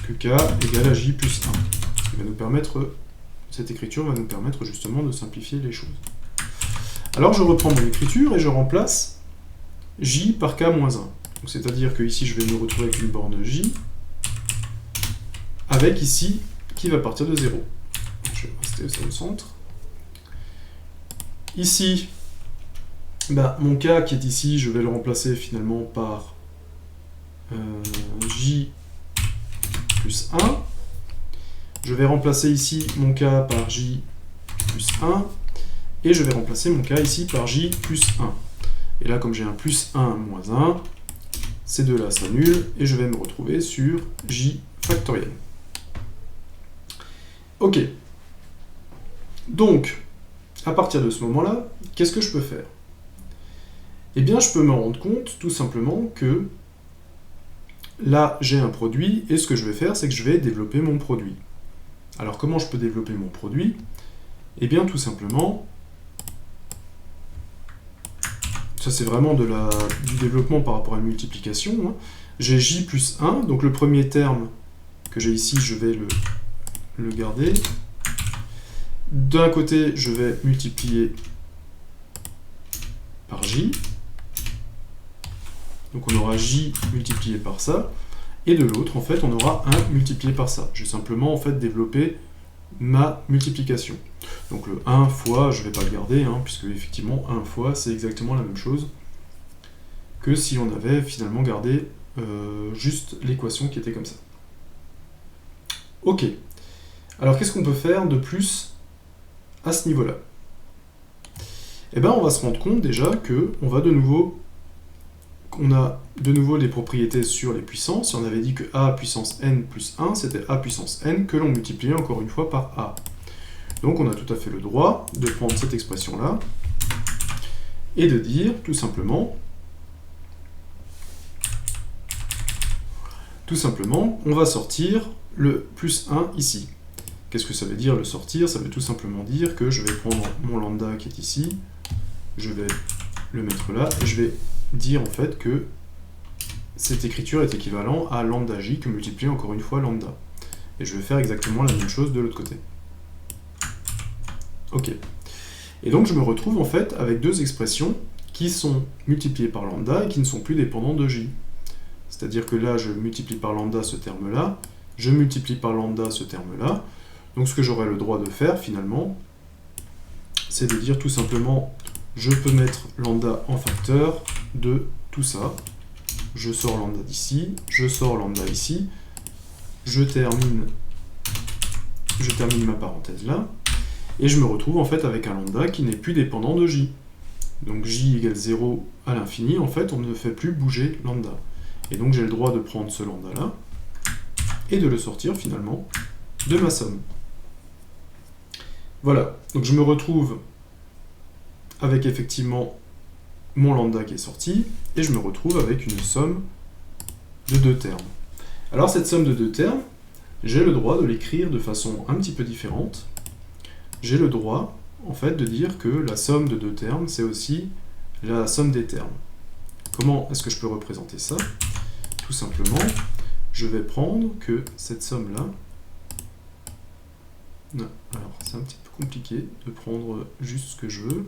Speaker 1: que k égale à j plus 1. Ce qui va nous permettre, cette écriture va nous permettre justement de simplifier les choses. Alors je reprends mon écriture et je remplace j par k moins 1. C'est-à-dire que ici je vais me retrouver avec une borne j, avec ici qui va partir de 0. Je vais rester au centre. Ici, mon k qui est ici, je vais le remplacer finalement par j plus 1. Je vais remplacer ici mon k par j plus 1. Et je vais remplacer mon k ici par j plus 1. Et là, comme j'ai un plus 1 moins 1, ces deux-là s'annulent et je vais me retrouver sur j factoriel. Ok. Donc, à partir de ce moment-là, qu'est-ce que je peux faire? Eh bien, je peux me rendre compte, tout simplement, que là, j'ai un produit, et ce que je vais faire, c'est que je vais développer mon produit. Alors, comment je peux développer mon produit? Eh bien, tout simplement, ça c'est vraiment du développement par rapport à une multiplication, hein. J'ai j plus 1, donc le premier terme que j'ai ici, je vais le garder. D'un côté, je vais multiplier par j. Donc on aura j multiplié par ça. Et de l'autre, en fait, on aura 1 multiplié par ça. J'ai simplement, en fait, développé ma multiplication. Donc le 1 fois, je ne vais pas le garder, hein, puisque effectivement, 1 fois, c'est exactement la même chose que si on avait finalement gardé juste l'équation qui était comme ça. Ok. Alors qu'est-ce qu'on peut faire de plus à ce niveau-là? Eh bien, on va se rendre compte déjà qu'on a de nouveau des propriétés sur les puissances. Et on avait dit que a puissance n plus 1, c'était a puissance n que l'on multipliait encore une fois par a. Donc on a tout à fait le droit de prendre cette expression-là et de dire tout simplement, on va sortir le plus 1 ici. Qu'est-ce que ça veut dire le sortir? Ça veut tout simplement dire que je vais prendre mon lambda qui est ici, je vais le mettre là, et je vais dire en fait que cette écriture est équivalente à lambda j que multiplié encore une fois lambda. Et je vais faire exactement la même chose de l'autre côté. Ok. Et donc je me retrouve en fait avec deux expressions qui sont multipliées par lambda et qui ne sont plus dépendantes de j. C'est-à-dire que là, je multiplie par lambda ce terme-là, je multiplie par lambda ce terme-là. Donc ce que j'aurais le droit de faire, finalement, c'est de dire tout simplement, je peux mettre lambda en facteur de tout ça. Je sors lambda d'ici, je sors lambda ici, je termine ma parenthèse là, et je me retrouve en fait avec un lambda qui n'est plus dépendant de j. Donc j égale 0 à l'infini, en fait, on ne fait plus bouger lambda. Et donc j'ai le droit de prendre ce lambda-là et de le sortir finalement de ma somme. Voilà, donc je me retrouve avec effectivement mon lambda qui est sorti, et je me retrouve avec une somme de deux termes. Alors cette somme de deux termes, j'ai le droit de l'écrire de façon un petit peu différente. J'ai le droit, en fait, de dire que la somme de deux termes, c'est aussi la somme des termes. Comment est-ce que je peux représenter ça? Tout simplement, je vais prendre que cette somme-là... Non, alors c'est un petit peu compliqué de prendre juste ce que je veux.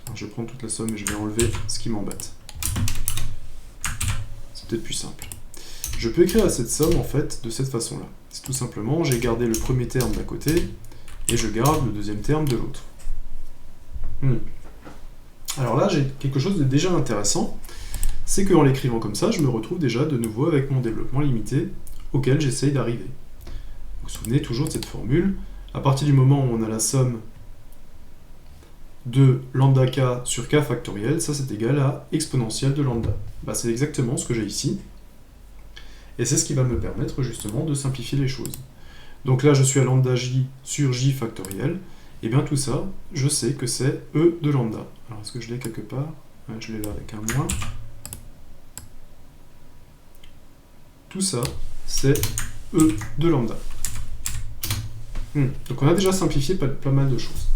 Speaker 1: Alors, je vais prendre toute la somme et je vais enlever ce qui m'embête. C'est peut-être plus simple. Je peux écrire cette somme en fait de cette façon-là. C'est tout simplement, j'ai gardé le premier terme d'un côté et je garde le deuxième terme de l'autre. Alors là, j'ai quelque chose de déjà intéressant, c'est qu'en l'écrivant comme ça, je me retrouve déjà de nouveau avec mon développement limité auquel j'essaye d'arriver. Vous vous souvenez toujours de cette formule, à partir du moment où on a la somme de lambda k sur k factoriel, ça c'est égal à exponentielle de lambda. Bah, c'est exactement ce que j'ai ici, et c'est ce qui va me permettre justement de simplifier les choses. Donc là, je suis à lambda j sur j factoriel, et bien tout ça, je sais que c'est e de lambda. Alors est-ce que je l'ai quelque part? Ouais, je l'ai là avec un moins. Tout ça, c'est e de lambda. Donc on a déjà simplifié pas mal de choses.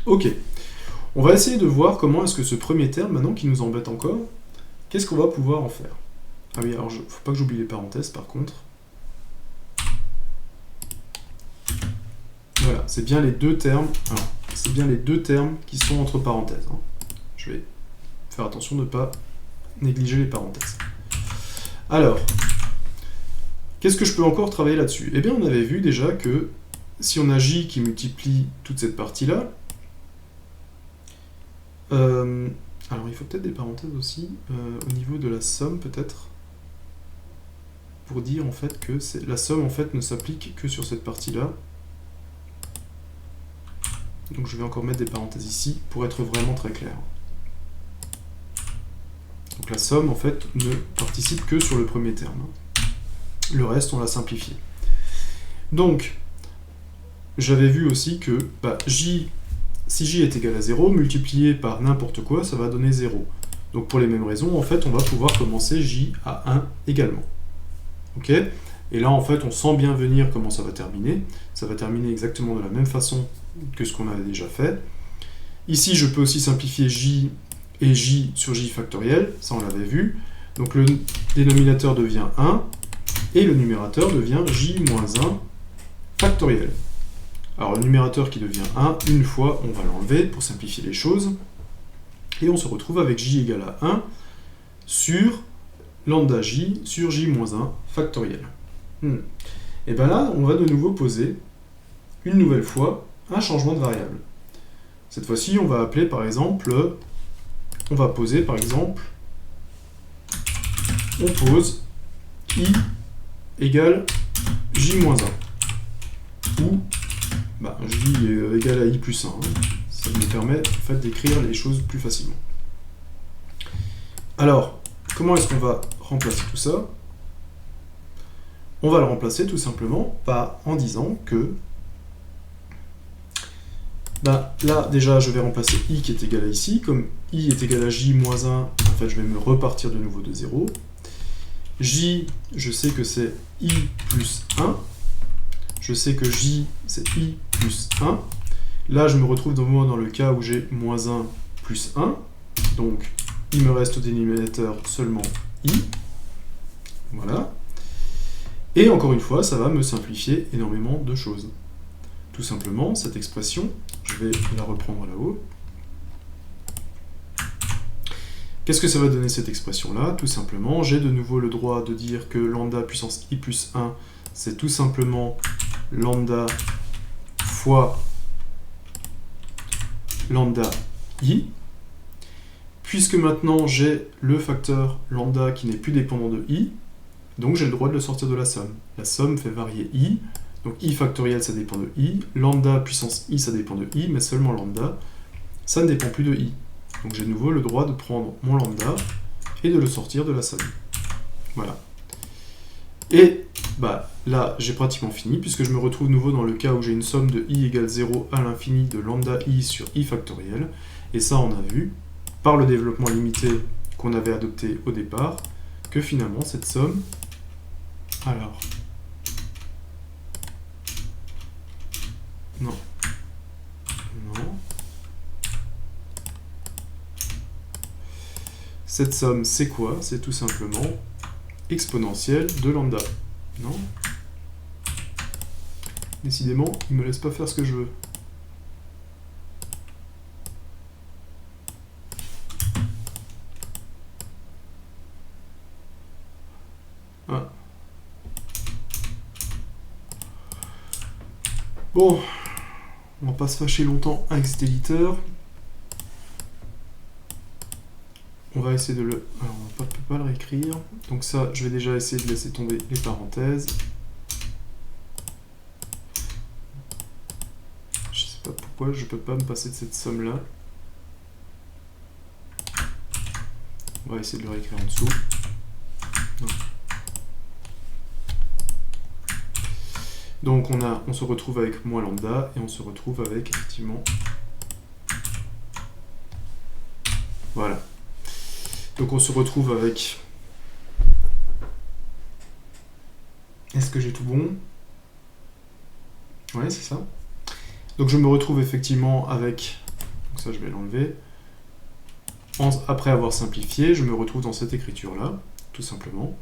Speaker 1: Ok, on va essayer de voir comment est-ce que ce premier terme, maintenant qui nous embête encore, qu'est-ce qu'on va pouvoir en faire? Ah oui, alors faut pas que j'oublie les parenthèses par contre. Voilà, c'est bien les deux termes. C'est bien les deux termes qui sont entre parenthèses. Hein. Je vais faire attention de ne pas négliger les parenthèses. Alors, qu'est-ce que je peux encore travailler là-dessus? Eh bien, on avait vu déjà que si on a j qui multiplie toute cette partie-là, alors il faut peut-être des parenthèses aussi au niveau de la somme peut-être, pour dire en fait que la somme en fait ne s'applique que sur cette partie-là. Donc je vais encore mettre des parenthèses ici pour être vraiment très clair. Donc la somme, en fait, ne participe que sur le premier terme. Le reste, on l'a simplifié. Donc, j'avais vu aussi que si j est égal à 0, multiplié par n'importe quoi, ça va donner 0. Donc pour les mêmes raisons, en fait, on va pouvoir commencer j à 1 également. Ok ? Et là, en fait, on sent bien venir comment ça va terminer. Ça va terminer exactement de la même façon que ce qu'on avait déjà fait. Ici, je peux aussi simplifier j et j sur j factoriel, ça on l'avait vu. Donc le dénominateur devient 1, et le numérateur devient j moins 1 factoriel. Alors le numérateur qui devient 1, une fois, on va l'enlever pour simplifier les choses. Et on se retrouve avec j égale à 1 sur lambda j sur j moins 1 factoriel. Et bien là, on va de nouveau poser, une nouvelle fois, un changement de variable. Cette fois-ci, on va appeler par exemple, on pose i égale j moins 1. Ou j égale à i plus 1. Ça me permet en fait d'écrire les choses plus facilement. Alors, comment est-ce qu'on va remplacer tout ça? On va le remplacer tout simplement en disant que là, déjà, je vais remplacer i qui est égal à ici. Comme i est égal à j moins 1, en fait, je vais me repartir de nouveau de 0. J, je sais que c'est i plus 1. Je sais que j, c'est i plus 1. Là, je me retrouve dans le cas où j'ai moins 1 plus 1. Donc, il me reste au dénominateur seulement i. Voilà. Et encore une fois, ça va me simplifier énormément de choses. Tout simplement, cette expression, je vais la reprendre là-haut. Qu'est-ce que ça va donner cette expression-là? Tout simplement, j'ai de nouveau le droit de dire que lambda puissance i plus 1, c'est tout simplement lambda fois lambda i. Puisque maintenant j'ai le facteur lambda qui n'est plus dépendant de i, donc j'ai le droit de le sortir de la somme. La somme fait varier i, donc i factoriel ça dépend de i, lambda puissance i ça dépend de i, mais seulement lambda, ça ne dépend plus de i. Donc j'ai de nouveau le droit de prendre mon lambda et de le sortir de la somme. Voilà. Et là j'ai pratiquement fini, puisque je me retrouve de nouveau dans le cas où j'ai une somme de i égale 0 à l'infini de lambda i sur i factoriel, et ça on a vu, par le développement limité qu'on avait adopté au départ, que finalement cette somme, alors, non, cette somme c'est quoi? C'est tout simplement exponentielle de lambda, non? Décidément, il me laisse pas faire ce que je veux. Bon, on va pas se fâcher longtemps avec cet éditeur. On va essayer de le... Alors, on ne peut pas le réécrire. Donc ça, je vais déjà essayer de laisser tomber les parenthèses. Je sais pas pourquoi je peux pas me passer de cette somme-là. On va essayer de le réécrire en dessous. Non. Donc on se retrouve avec moins lambda et on se retrouve avec effectivement... Voilà. Donc on se retrouve avec... Est-ce que j'ai tout bon? Ouais, c'est ça. Donc je me retrouve effectivement avec... Donc ça je vais l'enlever. Après avoir simplifié, je me retrouve dans cette écriture-là, tout simplement.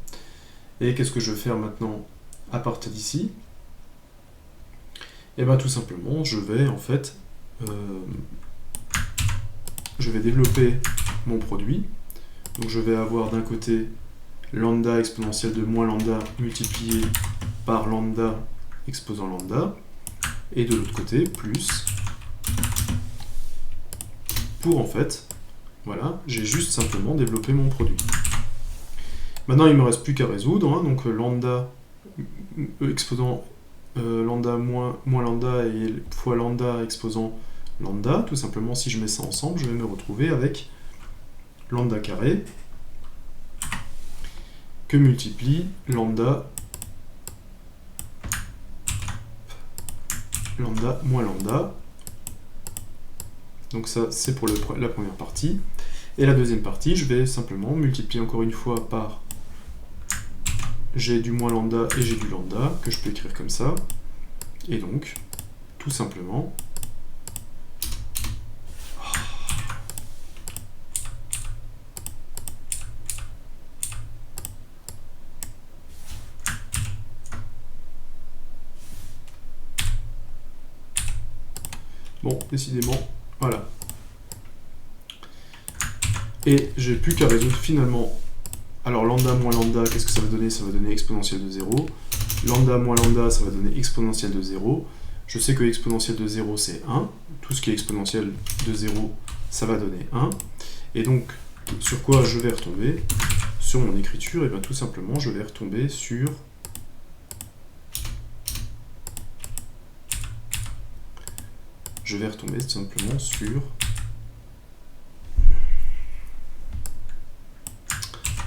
Speaker 1: Et qu'est-ce que je vais faire maintenant à partir d'ici? Et bien tout simplement, je vais en fait... je vais développer mon produit. Donc je vais avoir d'un côté lambda exponentielle de moins lambda multiplié par lambda exposant lambda, et de l'autre côté plus, pour en fait, voilà, j'ai juste simplement développé mon produit. Maintenant il ne me reste plus qu'à résoudre, hein, donc lambda exposant lambda moins lambda et fois lambda exposant lambda, tout simplement si je mets ça ensemble, je vais me retrouver avec lambda carré que multiplie lambda moins lambda. Donc ça, c'est pour la première partie. Et la deuxième partie, je vais simplement multiplier encore une fois par g du moins lambda et g du lambda, que je peux écrire comme ça. Et donc, tout simplement, bon, décidément, voilà. Et j'ai plus qu'à résoudre finalement. Alors lambda moins lambda, qu'est-ce que ça va donner? Ça va donner exponentielle de 0. Lambda moins lambda, ça va donner exponentielle de 0. Je sais que exponentielle de 0, c'est 1. Tout ce qui est exponentielle de 0, ça va donner 1. Et donc, sur quoi je vais retomber? Sur mon écriture, et bien tout simplement, je vais retomber sur... Je vais retomber tout simplement sur...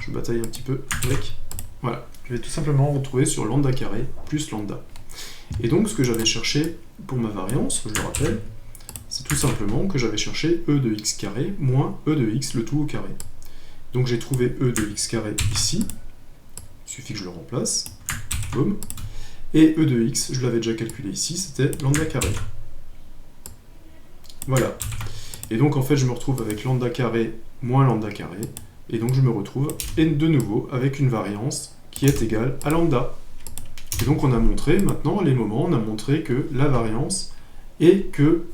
Speaker 1: Je bataille un petit peu avec... Voilà, je vais tout simplement retrouver sur lambda carré plus lambda. Et donc, ce que j'avais cherché pour ma variance, je le rappelle, c'est tout simplement que j'avais cherché e de x carré moins e de x le tout au carré. Donc j'ai trouvé e de x carré ici, il suffit que je le remplace, boum, et e de x, je l'avais déjà calculé ici, c'était lambda carré. Voilà. Et donc en fait, je me retrouve avec lambda carré moins lambda carré, et donc je me retrouve de nouveau avec une variance qui est égale à lambda. Et donc on a montré, maintenant, les moments, on a montré que la variance et que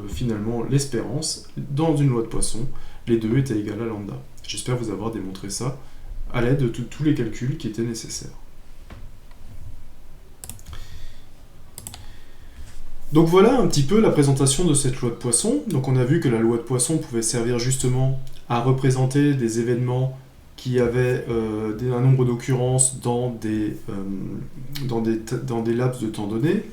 Speaker 1: finalement l'espérance, dans une loi de Poisson, les deux étaient égales à lambda. J'espère vous avoir démontré ça à l'aide de tous les calculs qui étaient nécessaires. Donc voilà un petit peu la présentation de cette loi de Poisson. Donc on a vu que la loi de Poisson pouvait servir justement à représenter des événements qui avaient un nombre d'occurrences dans des laps de temps donnés.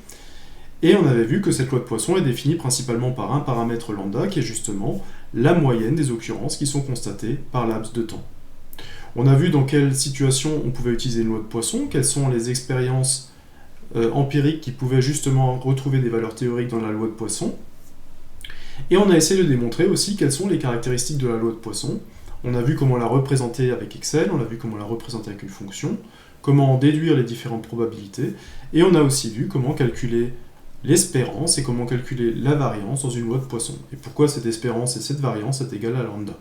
Speaker 1: Et on avait vu que cette loi de Poisson est définie principalement par un paramètre lambda, qui est justement la moyenne des occurrences qui sont constatées par laps de temps. On a vu dans quelle situation on pouvait utiliser une loi de Poisson, quelles sont les expériences empiriques qui pouvaient justement retrouver des valeurs théoriques dans la loi de Poisson. Et on a essayé de démontrer aussi quelles sont les caractéristiques de la loi de Poisson. On a vu comment la représenter avec Excel, on a vu comment la représenter avec une fonction, comment en déduire les différentes probabilités, et on a aussi vu comment calculer l'espérance et comment calculer la variance dans une loi de Poisson. Et pourquoi cette espérance et cette variance est égale à lambda.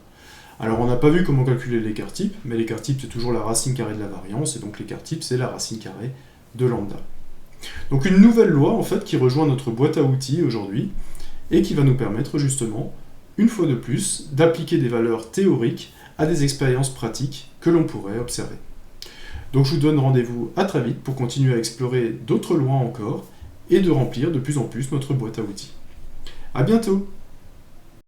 Speaker 1: Alors on n'a pas vu comment calculer l'écart type, mais l'écart type c'est toujours la racine carrée de la variance, et donc l'écart type c'est la racine carrée de lambda. Donc une nouvelle loi en fait qui rejoint notre boîte à outils aujourd'hui, et qui va nous permettre justement, une fois de plus, d'appliquer des valeurs théoriques à des expériences pratiques que l'on pourrait observer. Donc je vous donne rendez-vous à très vite pour continuer à explorer d'autres lois encore, et de remplir de plus en plus notre boîte à outils. À bientôt!